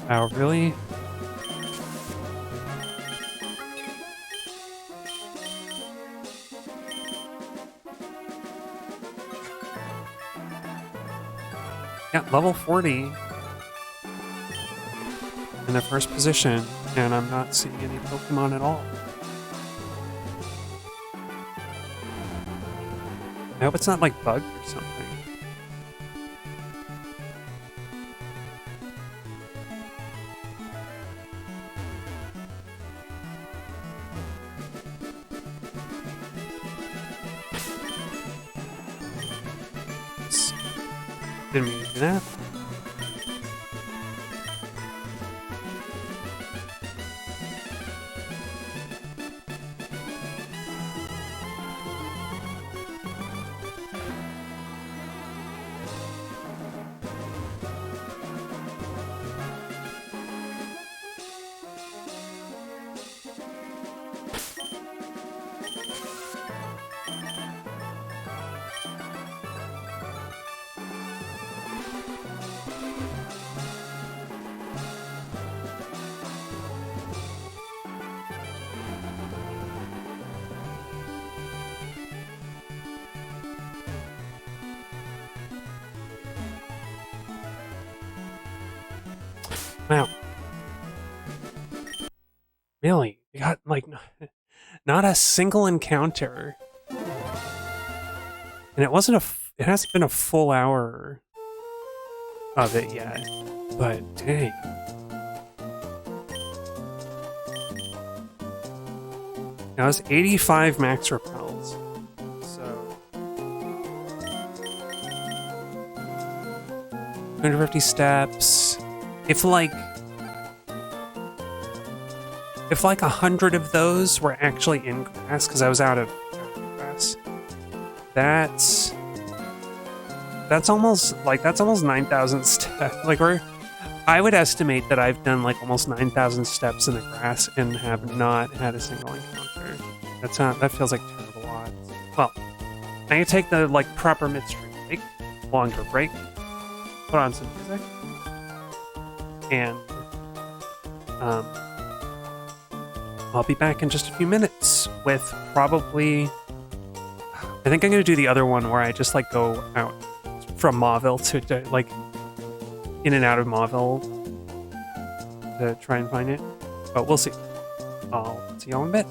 Oh, really? Yeah, level 40 in the first position, and I'm not seeing any Pokemon at all. I hope it's not like bugged or something. Didn't mean to do that. Wow. Really? We got, like, not a single encounter. And it hasn't been a full hour of it yet. But, dang. Now it's 85 max repels. So 250 steps. If like 100 of those were actually in grass, because I was out of grass, that's almost 9,000 steps. Like I would estimate that I've done like almost 9,000 steps in the grass and have not had a single encounter. That feels like terrible odds. Well, I'm gonna take the like proper midstream break, longer break, put on some music, and I'll be back in just a few minutes with probably, I think I'm gonna do the other one where I just like go out from Mauville to like in and out of Mauville to try and find it, but we'll see. I'll see y'all in a bit.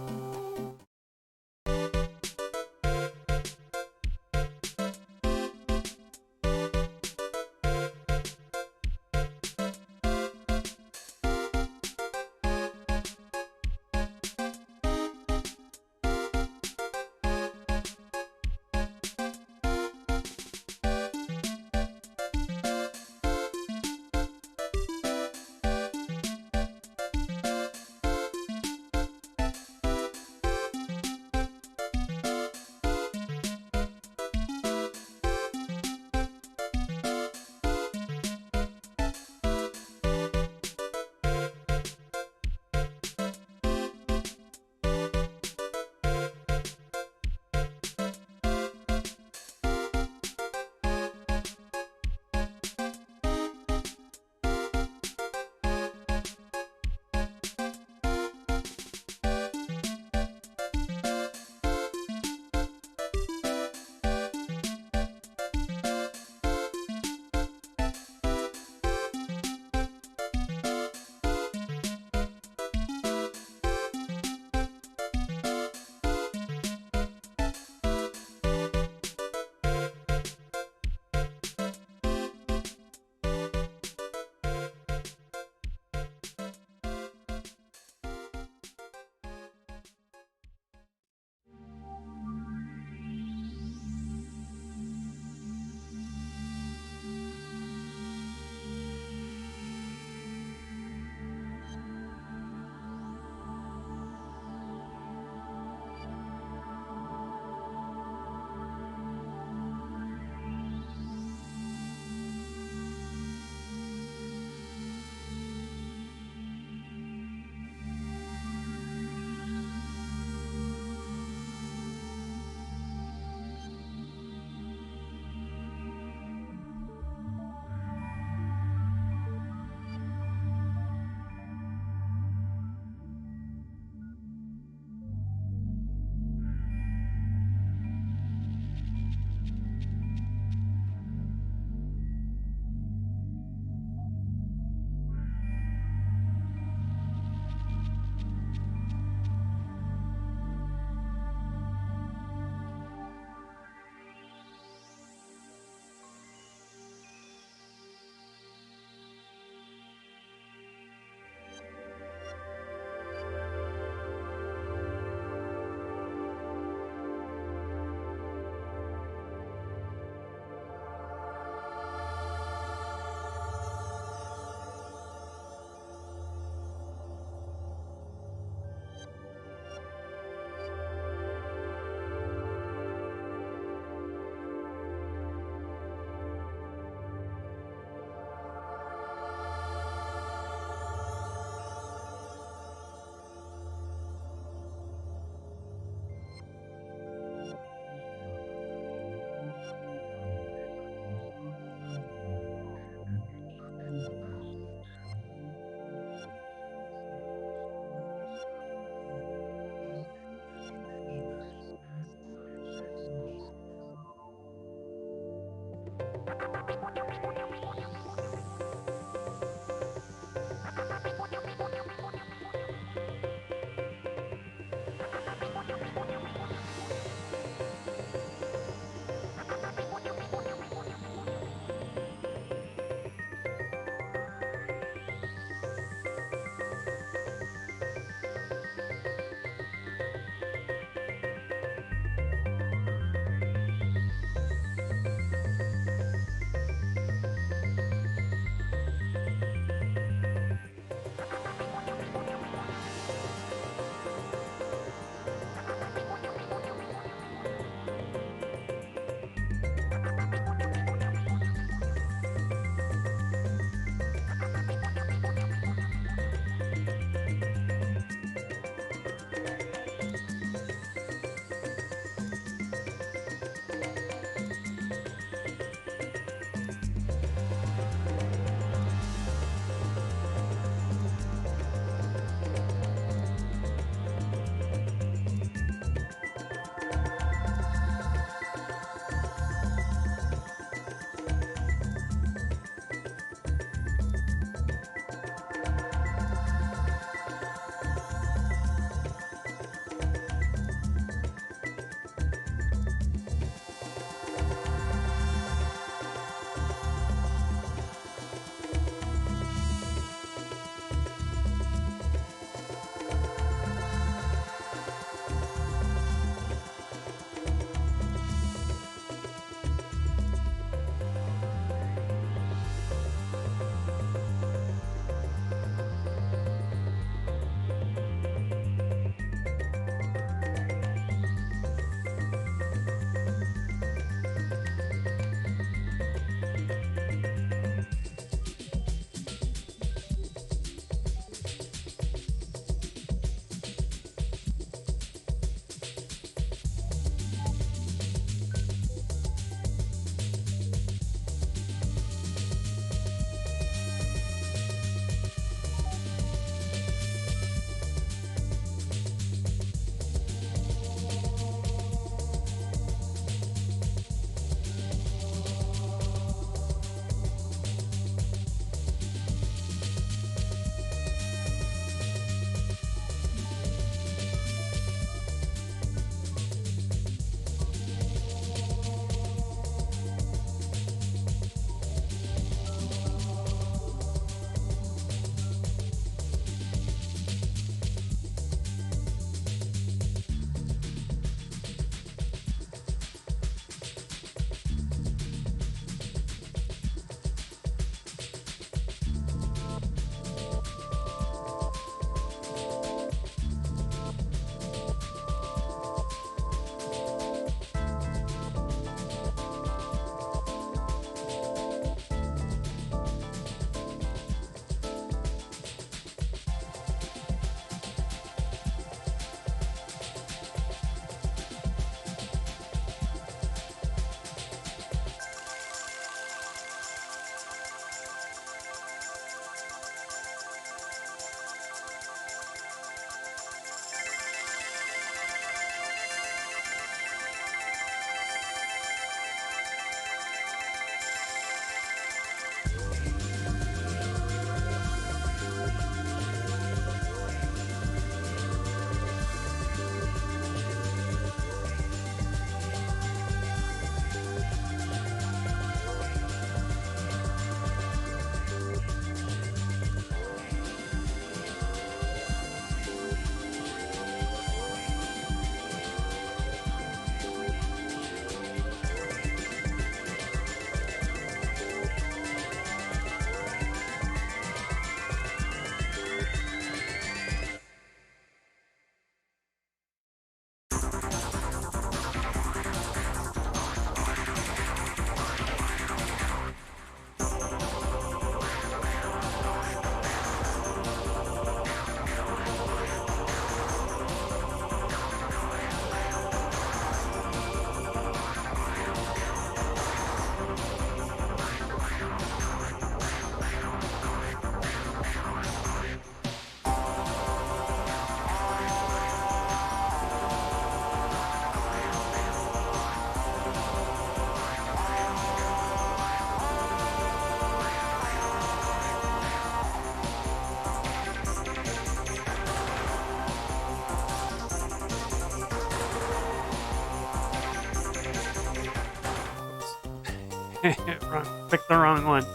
Pick the wrong one.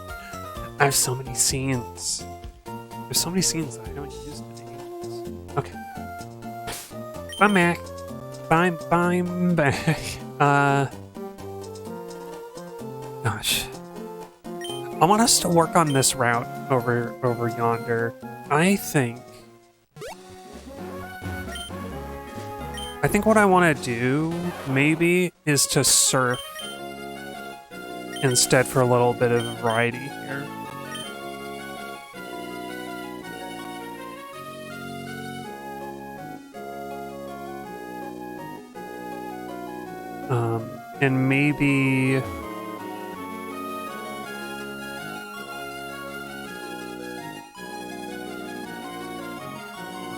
I have so many scenes. There's so many scenes that I haven't used in ages. Okay. I'm back. I'm back. Gosh. I want us to work on this route over yonder. I think what I want to do, maybe, is to surf instead for a little bit of variety here. And maybe...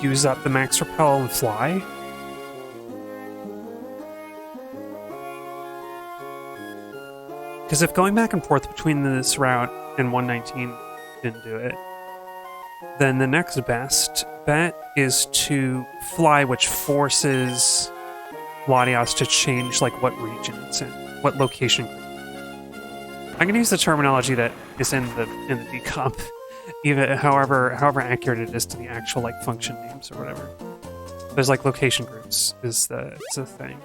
use up the max repel and fly? Because if going back and forth between this route and 119 didn't do it, then the next best bet is to fly, which forces Latias to change like what region it's in, what location. I'm gonna use the terminology that is in the decomp, even however accurate it is to the actual like function names or whatever. There's like location groups is the thing.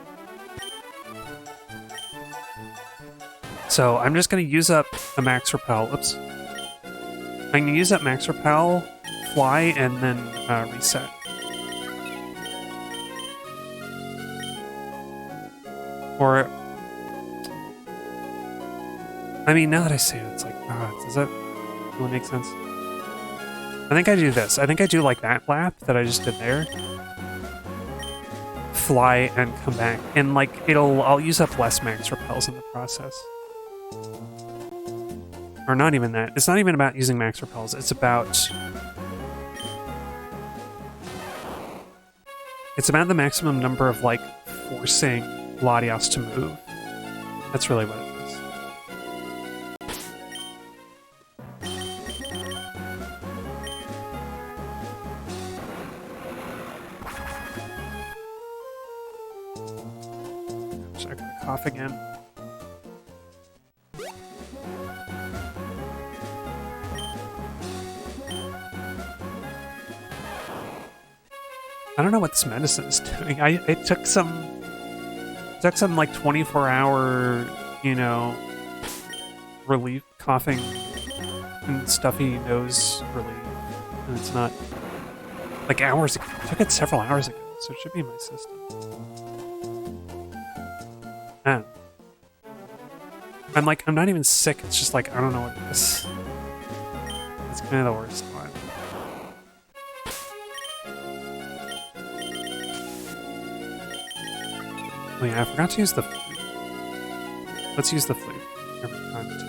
So I'm just going to use up a max repel. Oops. I'm going to use up max repel, fly, and then reset. Or, I mean, now that I say it, it's like, does that really make sense? I think I do this. I think I do like that lap that I just did there. Fly and come back. And like, I'll use up less max repels in the process. Or not even that. It's not even about using max repels. It's about the maximum number of like forcing Latias to move. That's really what it is. Gosh, I gotta cough again. I don't know what this medicine is doing. It took some like 24-hour, relief, coughing and stuffy nose relief, and it's not like hours ago. I took it several hours ago, so it should be in my system. Man, I'm not even sick. It's just like I don't know what it is. It's kind of the worst one. Oh yeah, I forgot to use the flute. Let's use the flute every time too.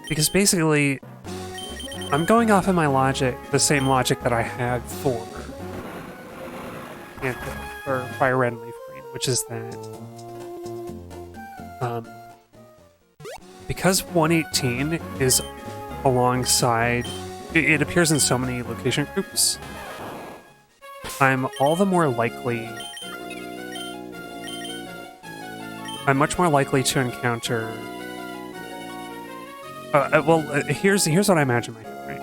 Because basically, I'm going off of my logic, the same logic that I had for Fire Red and Leaf Green, which is that because 118 is alongside, it appears in so many location groups, I'm much more likely to encounter. Here's what I imagine in my head, right?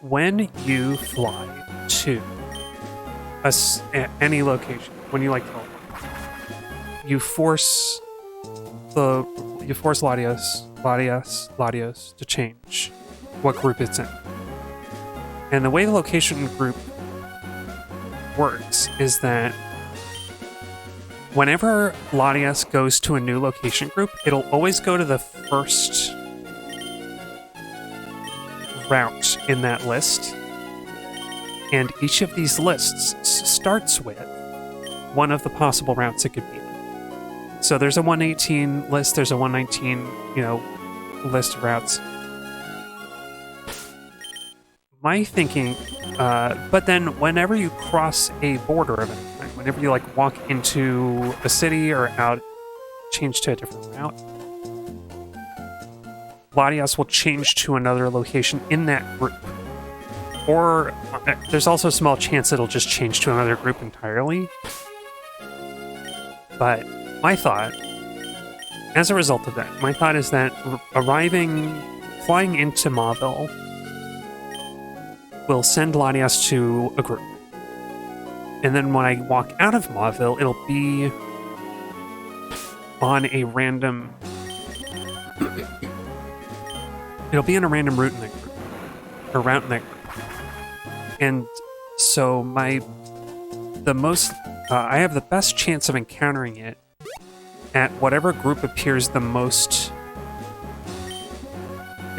When you fly to any location, when you like teleport, you force Latias to change what group it's in. And the way the location group works is that whenever Latias goes to a new location group, it'll always go to the first route in that list. And each of these lists starts with one of the possible routes it could be. So there's a 118 list, there's a 119, list of routes. My thinking, but then whenever you cross a border of any kind, whenever you like walk into a city or out, change to a different route, Latias will change to another location in that group. Or there's also a small chance it'll just change to another group entirely. But my thought, as a result of that, my thought is that flying into Mauville will send Latias to a group. And then when I walk out of Mauville, it'll be on a random... it'll be on a random route in that group. Or route in that group. And so I have the best chance of encountering it at whatever group appears the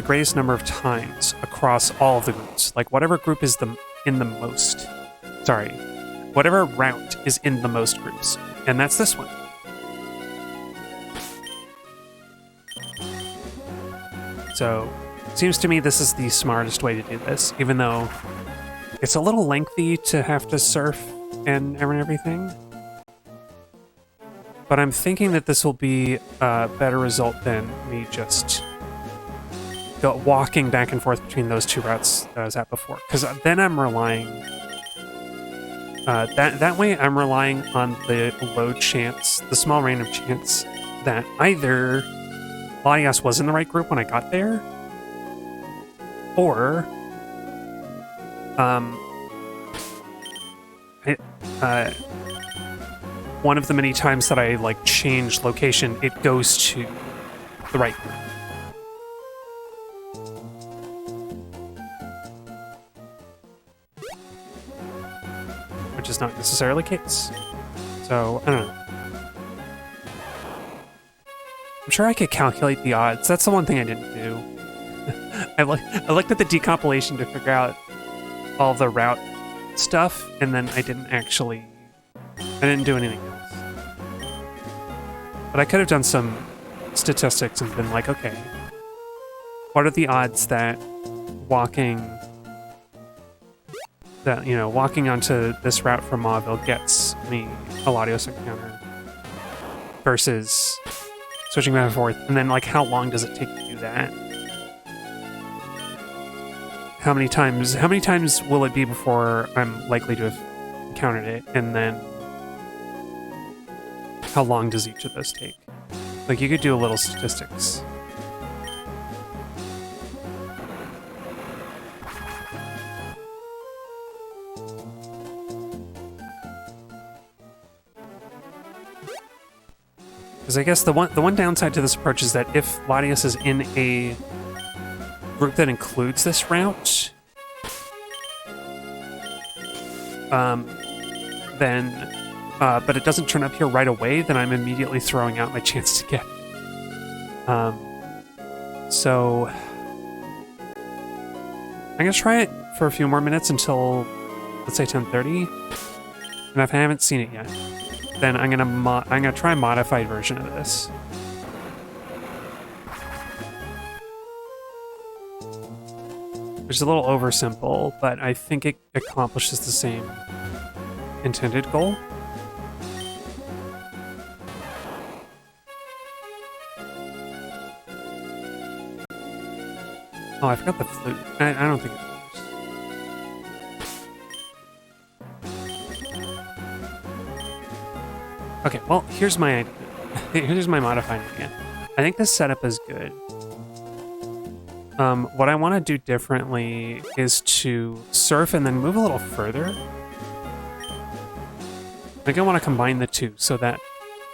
greatest number of times across all of the groups. Like whatever group is whatever route is in the most groups. And that's this one. So it seems to me this is the smartest way to do this, even though it's a little lengthy to have to surf and everything. But I'm thinking that this will be a better result than me just walking back and forth between those two routes that I was at before. Because then I'm relying... that way I'm relying on the low chance, the small random chance, that either Latias was in the right group when I got there, or... one of the many times that I like change location, it goes to the right group. Which is not necessarily the case. So, I don't know. I'm sure I could calculate the odds. That's the one thing I didn't do. I looked at the decompilation to figure out all the route stuff, and then I didn't do anything else. But I could have done some statistics and been like, okay, what are the odds that walking onto this route from Mauville gets me a Latios encounter versus switching back and forth, and then like how long does it take to do that? How many times will it be before I'm likely to have encountered it, and then how long does each of those take? Like, you could do a little statistics. Because I guess the one downside to this approach is that if Latias is in a group that includes this route, but it doesn't turn up here right away, then I'm immediately throwing out my chance to get it. So I'm gonna try it for a few more minutes until, let's say, 10:30, and if I haven't seen it yet, then I'm gonna try a modified version of this. Which is a little oversimple, but I think it accomplishes the same intended goal. Oh, I forgot the flute. I don't think it matters. Okay, well, here's my idea. Here's my modifying idea. I think this setup is good. What I want to do differently is to surf and then move a little further. I think I want to combine the two so that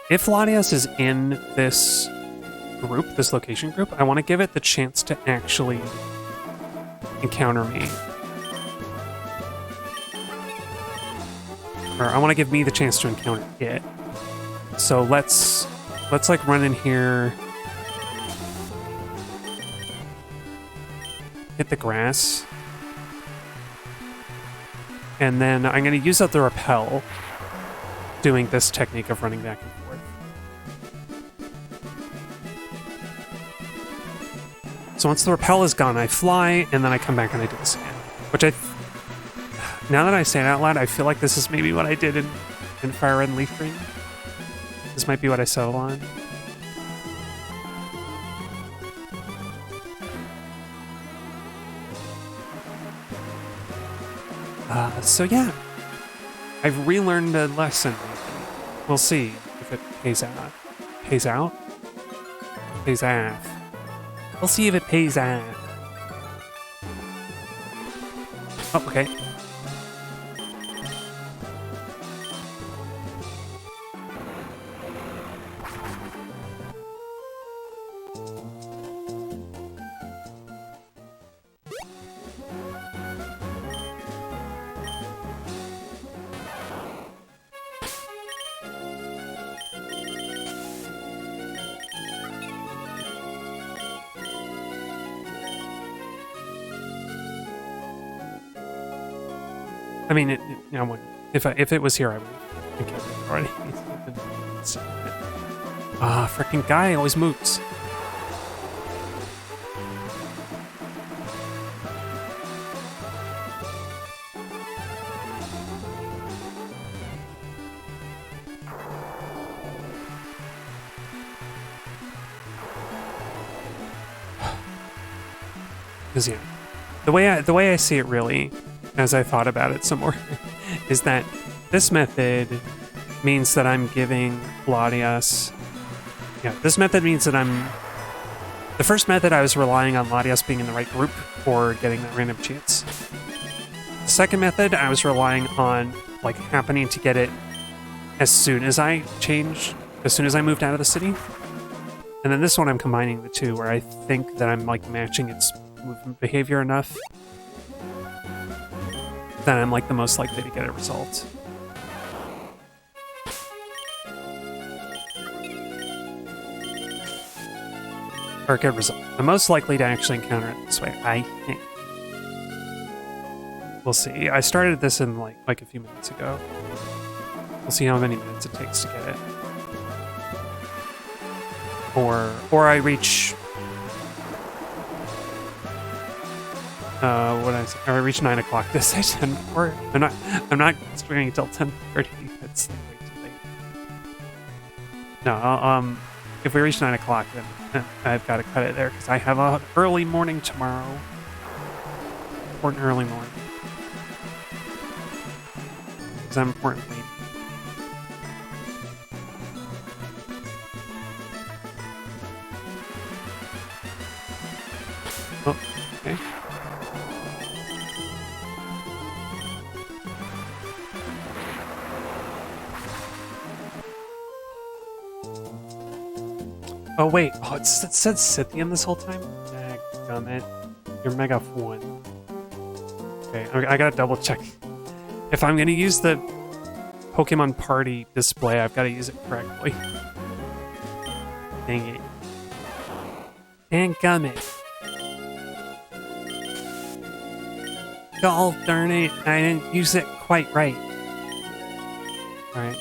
if Latias is in this group, this location group, I want to give it the chance to actually encounter me. Or I want to give me the chance to encounter it. So let's like run in here, hit the grass, And then I'm going to use up the repel doing this technique of running back and forth. So once the repel is gone, I fly, and then I come back and I do this again. Which now that I say it out loud, I feel like this is maybe what I did in Fire Red and Leaf Green. This might be what I settled on. So yeah, I've relearned a lesson. We'll see if it pays out. Pays out? Pays off. We'll see if it pays off. Oh, okay. I mean, I wouldn't. If it was here, I would have kept it already. Ah, freaking guy always moves. Because yeah, the way I see it really, as I thought about it some more, is that this method means that I'm giving Latias... Yeah, this method means that I'm... The first method, I was relying on Latias being in the right group for getting that random chance. The second method, I was relying on, like, happening to get it as soon as I moved out of the city. And then this one, I'm combining the two, where I think that I'm, like, matching its movement behavior enough then I'm like the most likely to get a result. Or get a result. I'm most likely to actually encounter it this way, I think. We'll see. I started this in like a few minutes ago. We'll see how many minutes it takes to get it. Or I reach... I reach 9 o'clock this session, or I'm not streaming until 10:30. It's way too late. No, if we reach 9 o'clock, then I've got to cut it there because I have an early morning tomorrow. Important early morning. Because I'm important late. Oh, okay. Oh wait, it said Scythian this whole time? Daggum, you're mega one. Okay, I gotta double check. If I'm gonna use the Pokemon Party display, I've gotta use it correctly. Dang it. Daggum it. God darn it, I didn't use it quite right. Alright.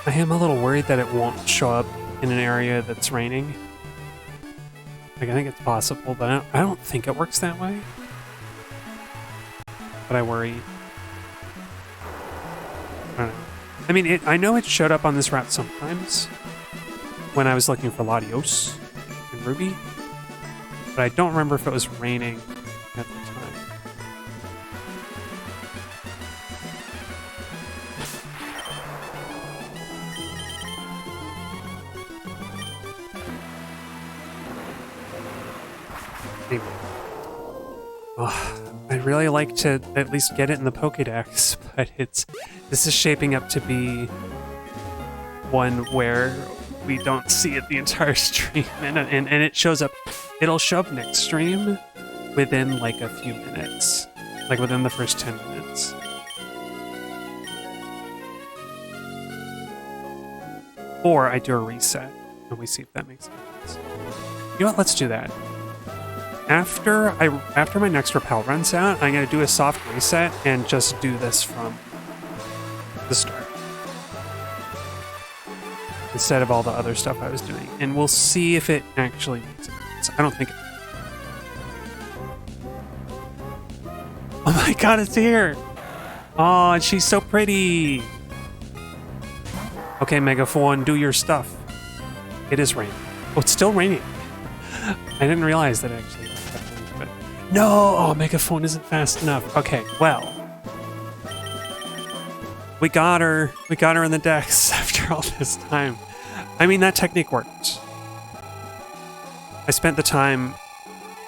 I am a little worried that it won't show up in an area that's raining. Like, I think it's possible, but I don't think it works that way. But I worry. I don't know. I mean, I know it showed up on this route sometimes when I was looking for Latios and Ruby, but I don't remember if it was raining at the time. Oh, I'd really like to at least get it in the Pokédex, but this is shaping up to be one where we don't see it the entire stream, and it shows up. It'll show up next stream, within like a few minutes, like within the first 10 minutes. Or I do a reset and we see if that makes sense. You know what? Let's do that. After my next repel runs out, I'm gonna do a soft reset and just do this from the start instead of all the other stuff I was doing, and we'll see if it actually makes sense. I don't think it. Oh my god, it's here! Oh, and she's so pretty! Okay, Megaphone, do your stuff. It is raining. Oh, it's still raining. I didn't realize that actually. But no! Oh, Megaphone isn't fast enough. Okay, well. We got her. We got her in the decks after all this time. I mean, that technique worked. I spent the time.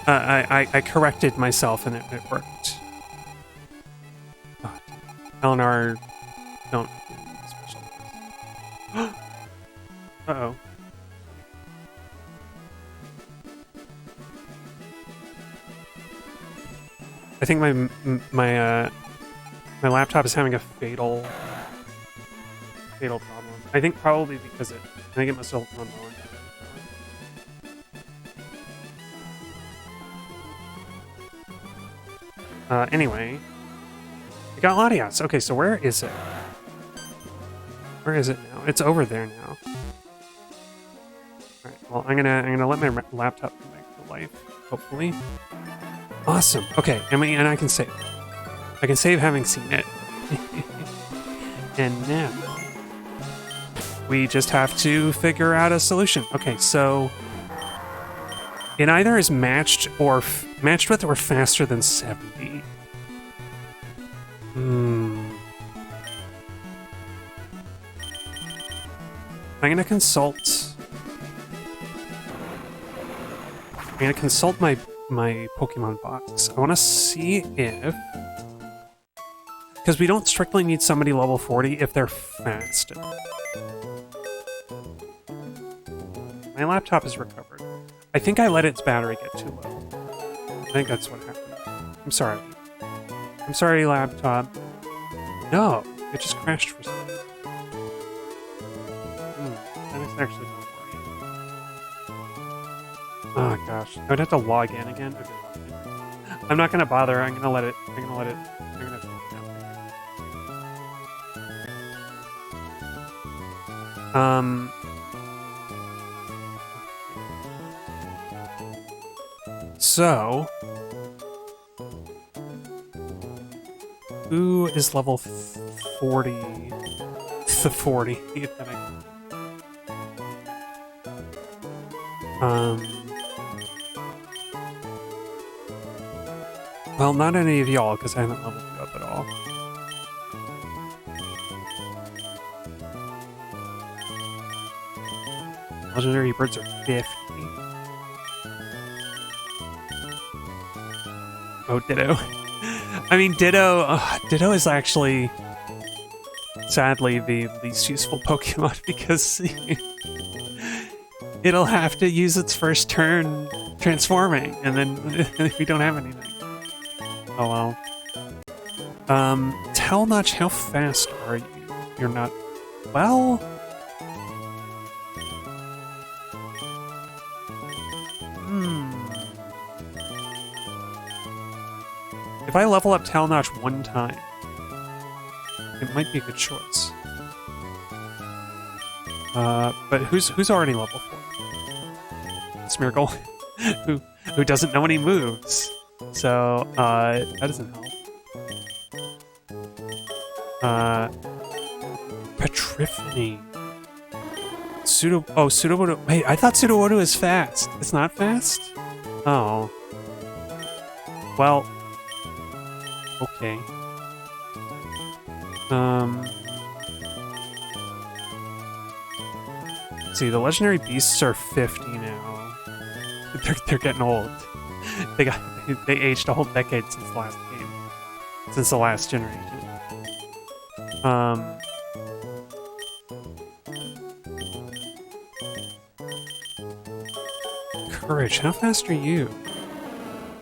I corrected myself and it worked. Oh, Eleanor, don't. Special. Uh-oh. I think my laptop is having a fatal problem. I think probably because I think it must have run low. Anyway, we got Latias. Okay, so where is it? Where is it now? It's over there now. All right. Well, I'm gonna let my laptop come back to life. Hopefully. Awesome. Okay, and I can save. I can save having seen it. And now we just have to figure out a solution. Okay, so it either is matched with or faster than 70. I'm gonna consult. I'm gonna consult my Pokemon box. I want to see if, because we don't strictly need somebody level 40 if they're fast enough. My laptop is recovered. I think I let its battery get too low. I think that's what happened. I'm sorry. I'm sorry, laptop. No, it just crashed for some reason. That is actually more worrying. Oh gosh, I would have to log in again. Okay. I'm not gonna bother. I'm gonna let it. I'm gonna take it down. So, who is level 40? The 40. Well, not any of y'all, because I haven't leveled you up at all. Legendary birds are 50. Oh, Ditto. I mean, Ditto is actually, sadly, the least useful Pokemon because it'll have to use its first turn transforming, and then we don't have anything. Oh well. Tell Notch, how fast are you? You're not... Well... If I level up Talnotch one time, it might be a good choice. But who's already level 4? Smeargle, who doesn't know any moves. So, that doesn't help. Petriphany. Sudowoodo. Wait, I thought Sudowoodo is fast. It's not fast? Oh. Well. Okay. Let's see, the legendary beasts are 50 now. They're getting old. They aged a whole decade since the last game. Since the last generation. Courage, how fast are you?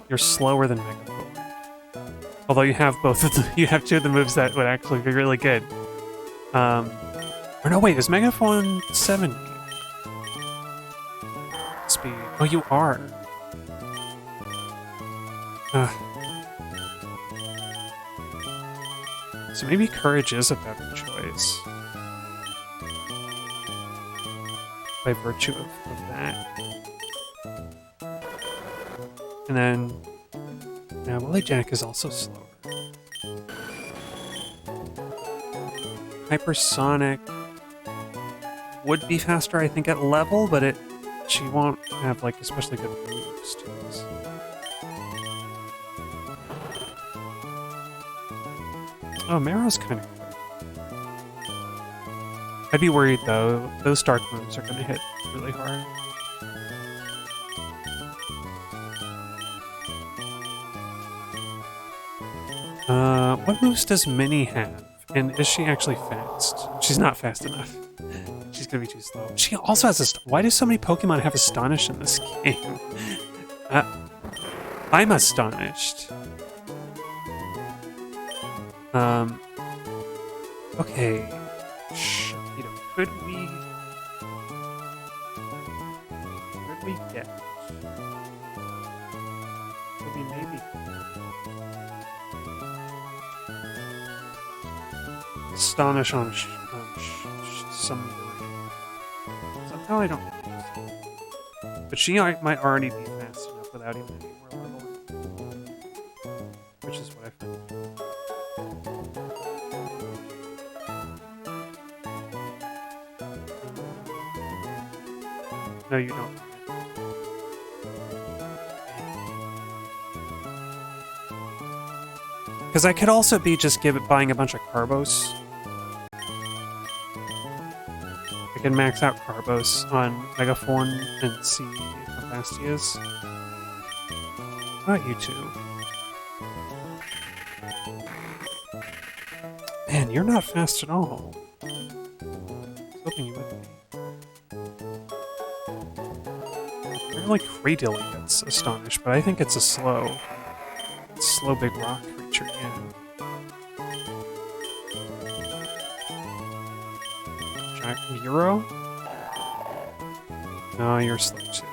You're slower than Megaphone. Although you have both of the, you have two of the moves that would actually be really good. Or no, wait, is Megaphone 70? Speed. Oh, you are. So maybe Courage is a better choice. By virtue of that. And then... yeah, Willy Jack is also slower. Hypersonic would be faster, I think, at level, but she won't have, like, especially good moves to this. Oh, Marrow's kind of quick. I'd be worried, though. Those dark moves are going to hit really hard. What moves does Minnie have? And is she actually fast? She's not fast enough. She's gonna be too slow. She also has a... why do so many Pokemon have Astonish in this game? I'm astonished. Okay. Could we get... could we maybe... Astonish on some... somehow I don't know. But she might already be fast enough without even any more leveling. Which is what I found. No, you don't. Because I could also be just buying a bunch of Carbos. I can max out Carbos on Megaform and see how fast he is. What about you two? Man, you're not fast at all. I was hoping you would be. Like Cradily gets Astonished, but I think it's a slow big rock creature, yeah. Jack Miro? No, you're slow too.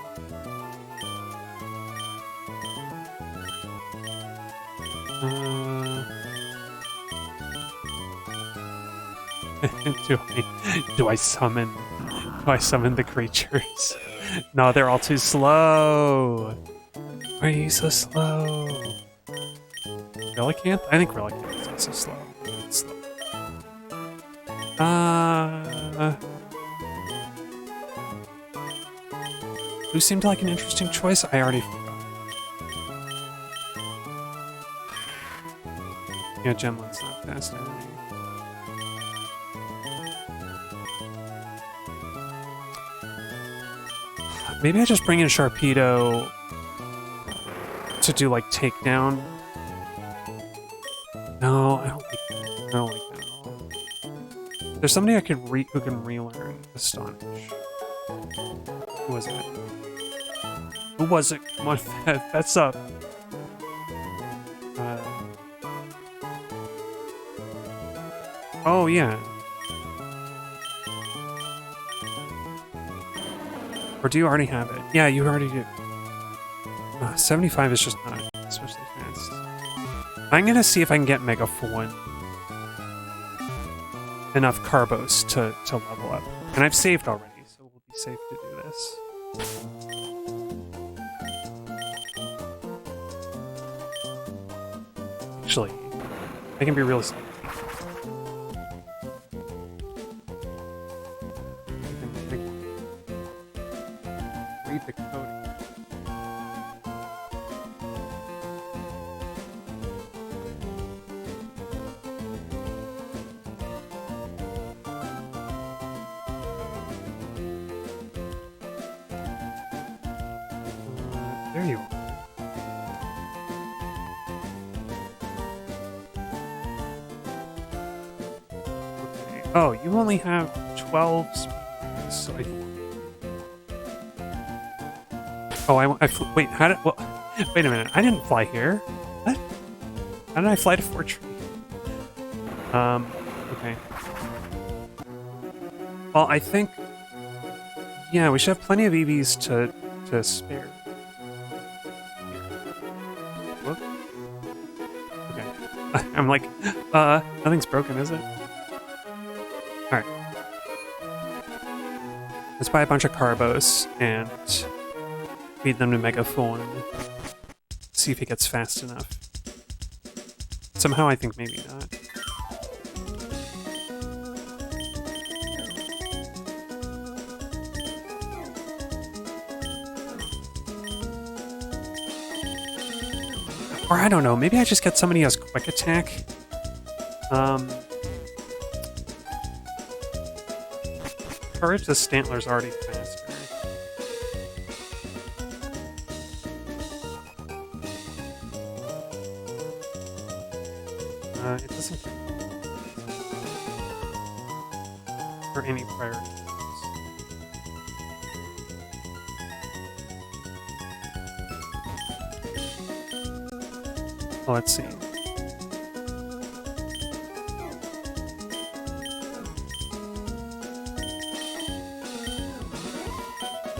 Do I summon the creatures? No, they're all too slow. Why are you so slow? Relicanth? I think Relicanth is also slow. It's slow. Who seemed like an interesting choice? I already forgot. Yeah, Gemlin's not fast anyway. Maybe I just bring in Sharpedo to do, like, takedown. No, I don't like that. I don't like that at all. There's somebody who can relearn Astonish. Who was it? Who was it? Come on, that's up. Oh, yeah. Or do you already have it? Yeah, you already do. 75 is just not especially fast. I'm gonna see if I can get Mega Form enough Carbos to level up. And I've saved already, so we'll be safe to do this. Actually, I can be real safe. Read the coding. There you are. Okay. Oh, you only have 12 speeds, so I... Oh, wait, how did... Well, Wait a minute, I didn't fly here. What? How did I fly to Fortree? Okay. Well, I think... Yeah, we should have plenty of EVs to spare. Whoop. Okay. I'm like, nothing's broken, is it? Alright. Let's buy a bunch of carbos and feed them to Megaphone. See if he gets fast enough. Somehow I think maybe not. Or I don't know, maybe I just get somebody who has quick attack. Courage the Stantler's already faster. It doesn't for any priority. Well, let's see.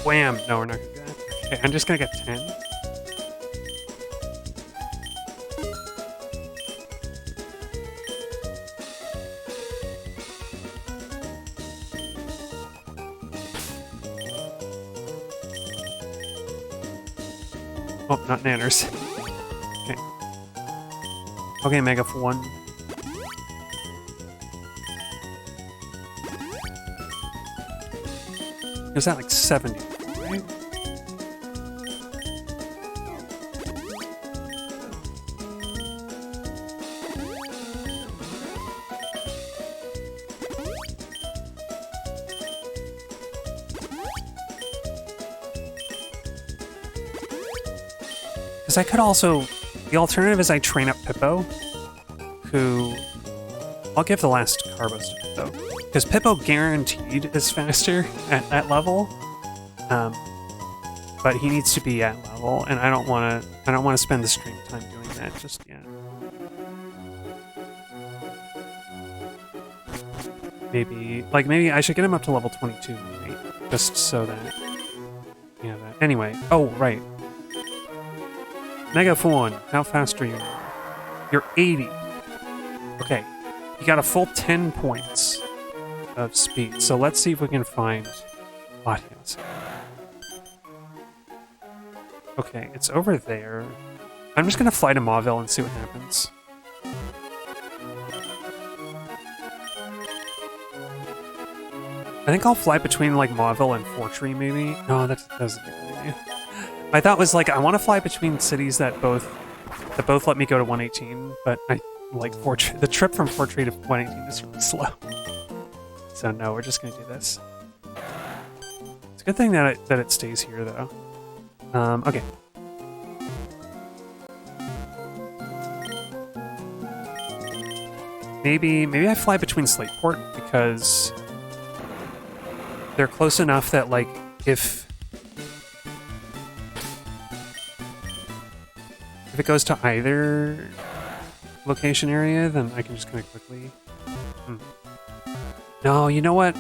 Wham! No, we're not gonna do that. Okay, I'm just gonna get 10. Oh, not nanners. Okay. Okay, Mega for 1. Is that like 70, right? Because I could also... The alternative is I train up Pippo, who... I'll give the last carbos to Pippo. Because Pippo guaranteed is faster at that level. But he needs to be at level, and I don't want to spend the stream time doing that just yet. Maybe I should get him up to level 22, right? Just so that... Yeah, that... Anyway. Oh, right. Megaphone, how fast are you now? You're 80. Okay. You got a full 10 points of speed. So let's see if we can find Latios. Okay, it's over there. I'm just gonna fly to Mauville and see what happens. I think I'll fly between like Mauville and Fortree maybe. No, that doesn't make an idea. I thought was like I want to fly between cities that both let me go to 118, but I like Fortree. The trip from Fortree to 118 is really slow. So no, we're just gonna do this. It's a good thing that it stays here though. Okay. Maybe I fly between Slateport because they're close enough that like if it goes to either location area, then I can just kind of quickly... No, you know what?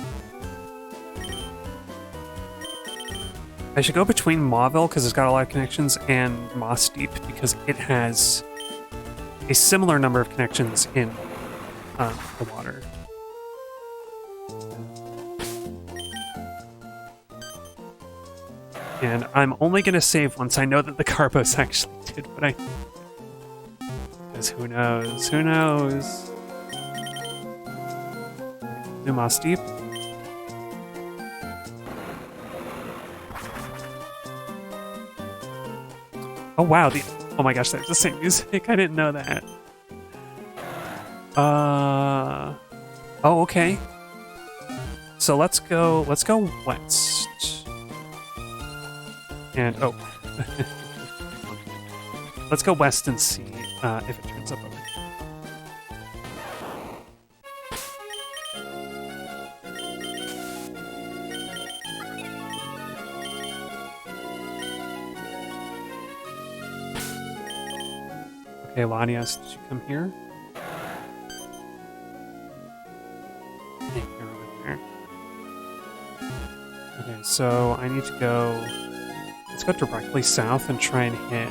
I should go between Mauville, because it's got a lot of connections, and Moss Deep, because it has a similar number of connections in the water. And I'm only going to save once I know that the Carbos actually did what I... Because who knows? Who knows? Do Moss Deep. Oh wow, oh my gosh, that's the same music. I didn't know that. Oh, okay. So let's go west. And oh. Let's go west and see if it turns up over here. Okay, Lanias, did you come here? Yeah, you're over there. Okay, so I need to go... Let's go directly south and try and hit...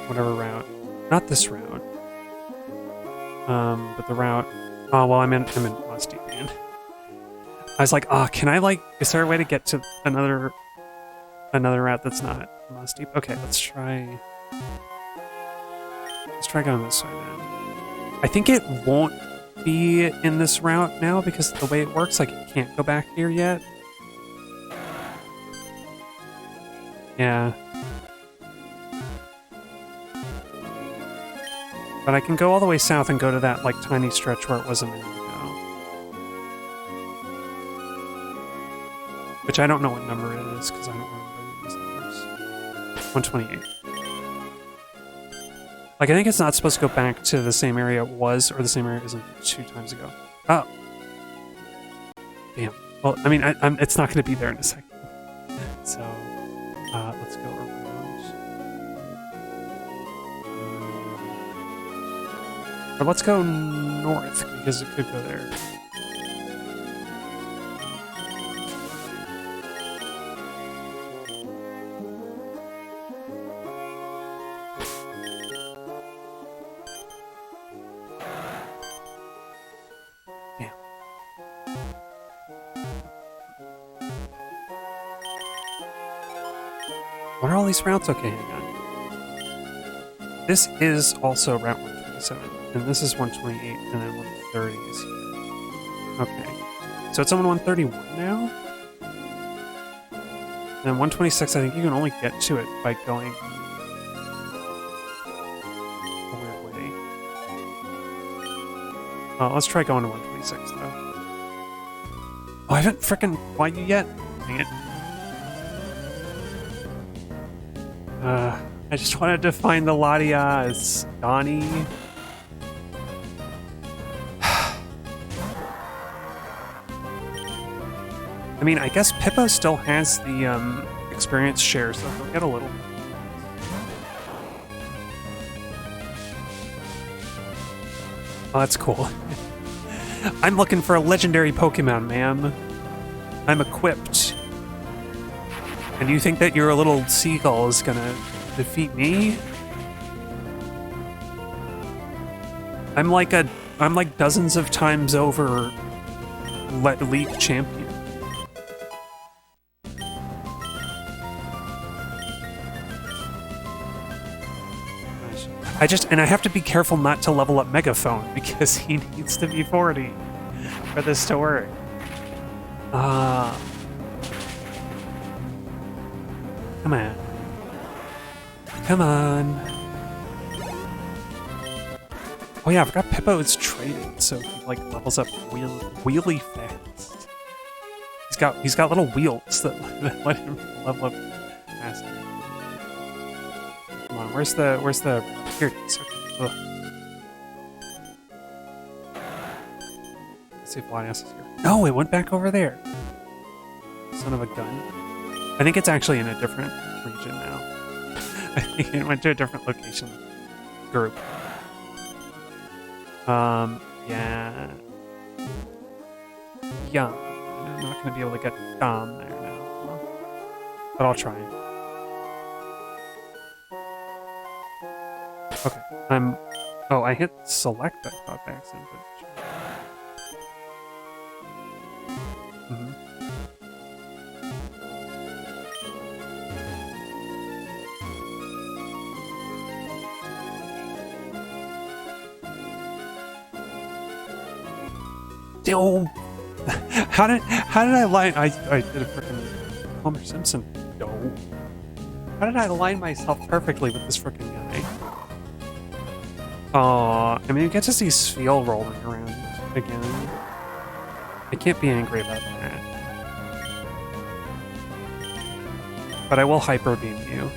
whatever route. Not this route. But the route... Oh, well, I'm in Musty, man. I was like, oh, can I, like... Is there a way to get to another route that's not Musty? Okay, let's try... Let's try going this way, then. I think it won't be in this route now because the way it works, like, it can't go back here yet. Yeah. But I can go all the way south and go to that, like, tiny stretch where it was a minute ago. Which I don't know what number it is, because I don't remember these numbers. 128. Like, I think it's not supposed to go back to the same area it was, or the same area it was in 2 times ago. Oh. Damn. Well, I mean, it's not going to be there in a second. So, let's go around. Or let's go north, because it could go there. What are all these routes? Okay, hang on. This is also Route 127, and this is 128, and then 130 is here. Okay. So it's on 131 now? And then 126, I think you can only get to it by going a weird way. Let's try going to 126, though. Oh, I haven't frickin' why you yet? Dang it. I just wanted to find the Latias, Donnie. I mean, I guess Pippo still has the experience share, so he'll get a little. Oh, that's cool. I'm looking for a legendary Pokemon, ma'am. I'm equipped. And you think that your little seagull is gonna defeat me? I'm like dozens of times over league champion. I have to be careful not to level up Megaphone because he needs to be 40 for this to work. Come on. Come on. Oh yeah, I forgot Pippo is trading, so he like levels up wheelie fast. He's got little wheels that let him level up faster. Come on, where's the here it is. Okay. Let's see if Lanias is here. No, it went back over there. Son of a gun. I think it's actually in a different region now. I think it went to a different location group. Yeah. Yeah. I'm not going to be able to get Dom there now. But I'll try. Okay. Oh, I hit select, I thought, by accident. Oh, how did I line? I did a freaking Homer Simpson. No. How did I align myself perfectly with this freaking guy? Oh, I mean, you get to see Spheal rolling around again. I can't be angry about that. But I will Hyper Beam you.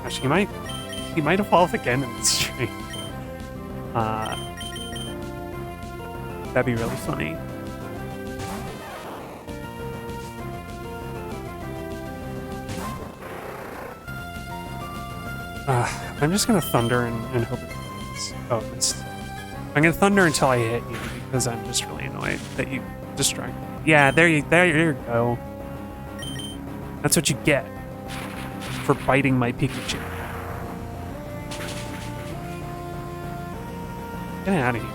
Gosh, he might evolve again in this stream. That'd be really funny. I'm just gonna thunder and hope it happens. Oh, I'm gonna thunder until I hit you because I'm just really annoyed that you distract me. Yeah, there you go. That's what you get for biting my Pikachu. Get out of here.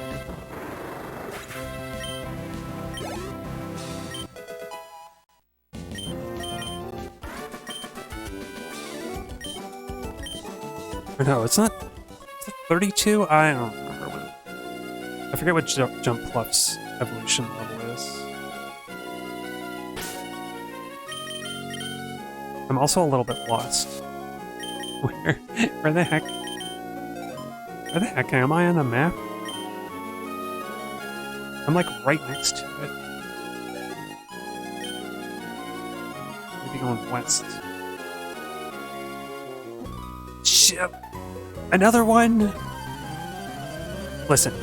Or no, it's not. Is it 32? I don't remember what. I forget what Jump Fluff's evolution level is. I'm also a little bit lost. Where the heck? Where the heck am I on the map? I'm like right next to it. Maybe going west. Shit. Another one? Listen,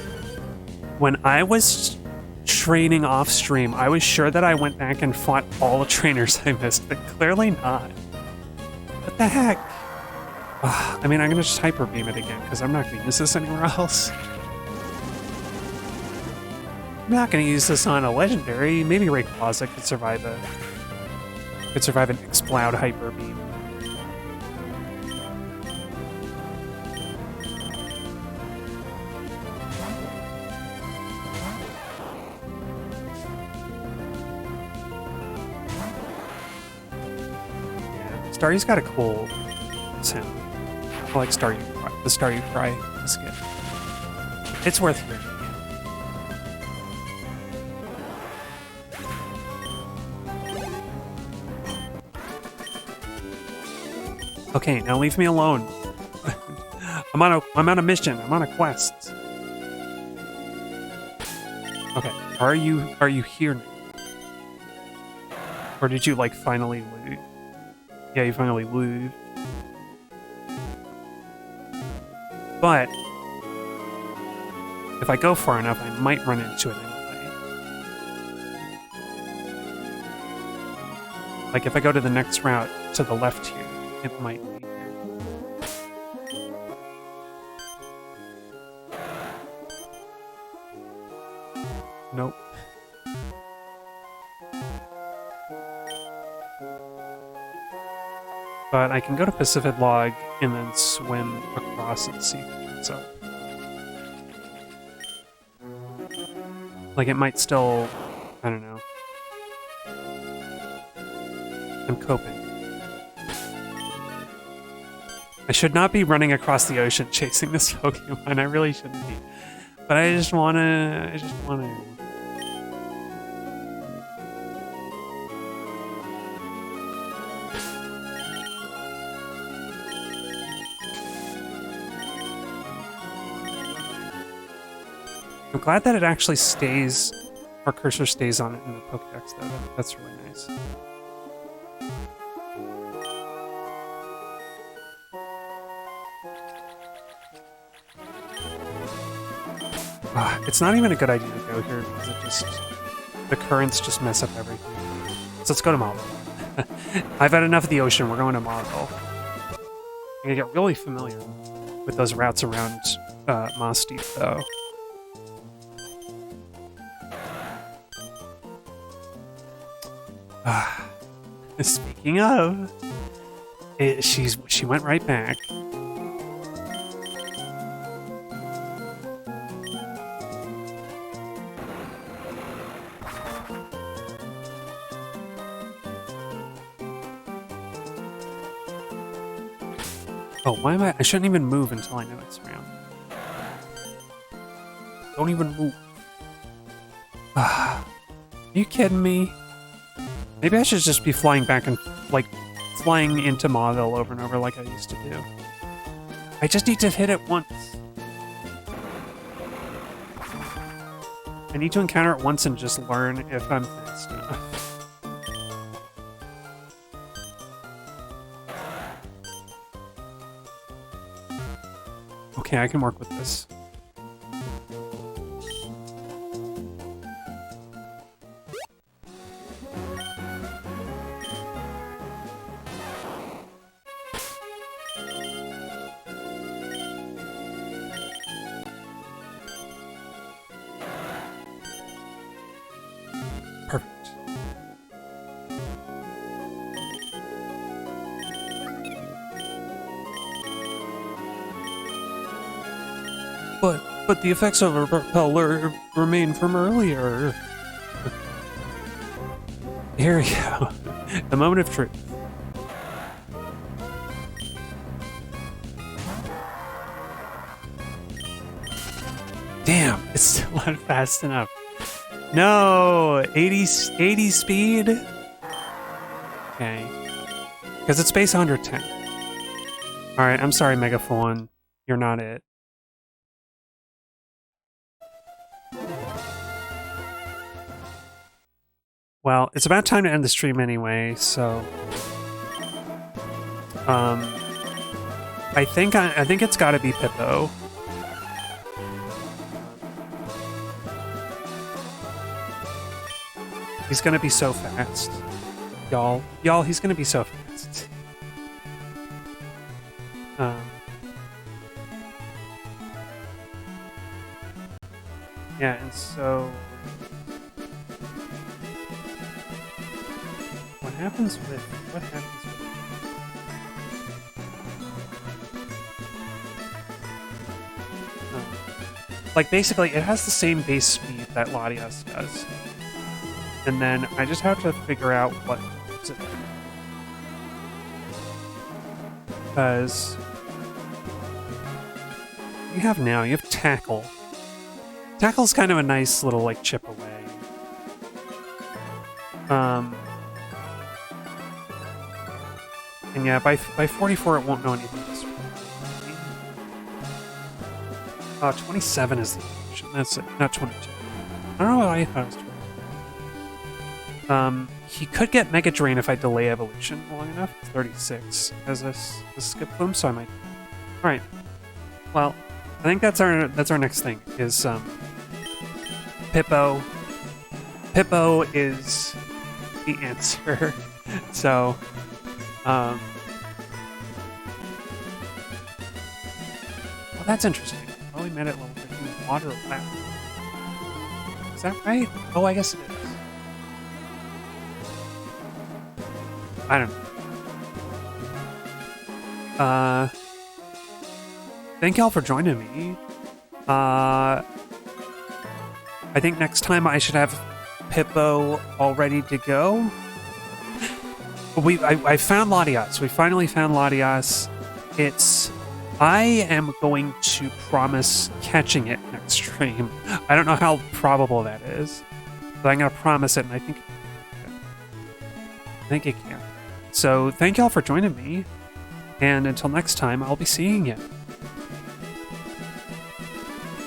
when I was training off stream, I was sure that I went back and fought all the trainers I missed, but clearly not. What the heck? I mean, I'm gonna just Hyper Beam it again, because I'm not gonna use this anywhere else. I'm not gonna use this on a legendary. Maybe Rayquaza could survive an Exploud Hyper Beam. Starry's got a cool sound. I like the Staryu Cry skit. It's worth hearing. Okay, now leave me alone. I'm on a mission. I'm on a quest. Okay, are you here now? Or did you like finally loot? Yeah, you finally loot. But if I go far enough, I might run into it anyway. Like if I go to the next route to the left here, it might be here. Nope. But I can go to Pacific Log and then swim across and see what's up. Like it might still, I don't know. I'm coping. I should not be running across the ocean chasing this Pokemon. I really shouldn't be. But I just wanna. I'm glad that it actually stays, our cursor stays on it in the Pokedex though. That's really nice. It's not even a good idea to go here because the currents just mess up everything. So let's go to Malvo. I've had enough of the ocean. We're going to Malvo. I'm gonna get really familiar with those routes around Moss Deep though. Speaking of, she went right back. Oh, why am I shouldn't even move until I know it's around. Don't even move. Are you kidding me? Maybe I should just be flying back and, like, flying into Mauville over and over like I used to do. I just need to hit it once. I need to encounter it once and just learn if I'm fast enough. Okay, I can work with this. But the effects of a repeller remain from earlier. Here we go. The moment of truth. Damn, it's still not fast enough. No, 80 speed? Okay. Because it's base 110. Alright, I'm sorry, Megaphone. You're not it. Well, it's about time to end the stream anyway, so... I think it's gotta be Pippo. He's gonna be so fast. Y'all, he's gonna be so fast. Yeah, and so... What happens with... Like, basically, it has the same base speed that Latias does. And then I just have to figure out what is it. Because... You have Tackle. Tackle's kind of a nice little, like, chip away. And yeah, by 44 it won't know anything this way. 27 is the evolution. That's it, not 22. I don't know why I thought it was 22. He could get Mega Drain if I delay evolution long enough. 36 as a skip boom, so I might. Alright. Well, I think that's our next thing, is Pippo. Pippo is the answer. So well, that's interesting. Oh, we met at level 15 water lab. Is that right? Oh, I guess it is. I don't know. Thank y'all for joining me. I think next time I should have Pippo all ready to go. I found Latias. We finally found Latias. I am going to promise catching it next stream. I don't know how probable that is, but I'm going to promise it, and I think it can. So thank y'all for joining me, and until next time, I'll be seeing you.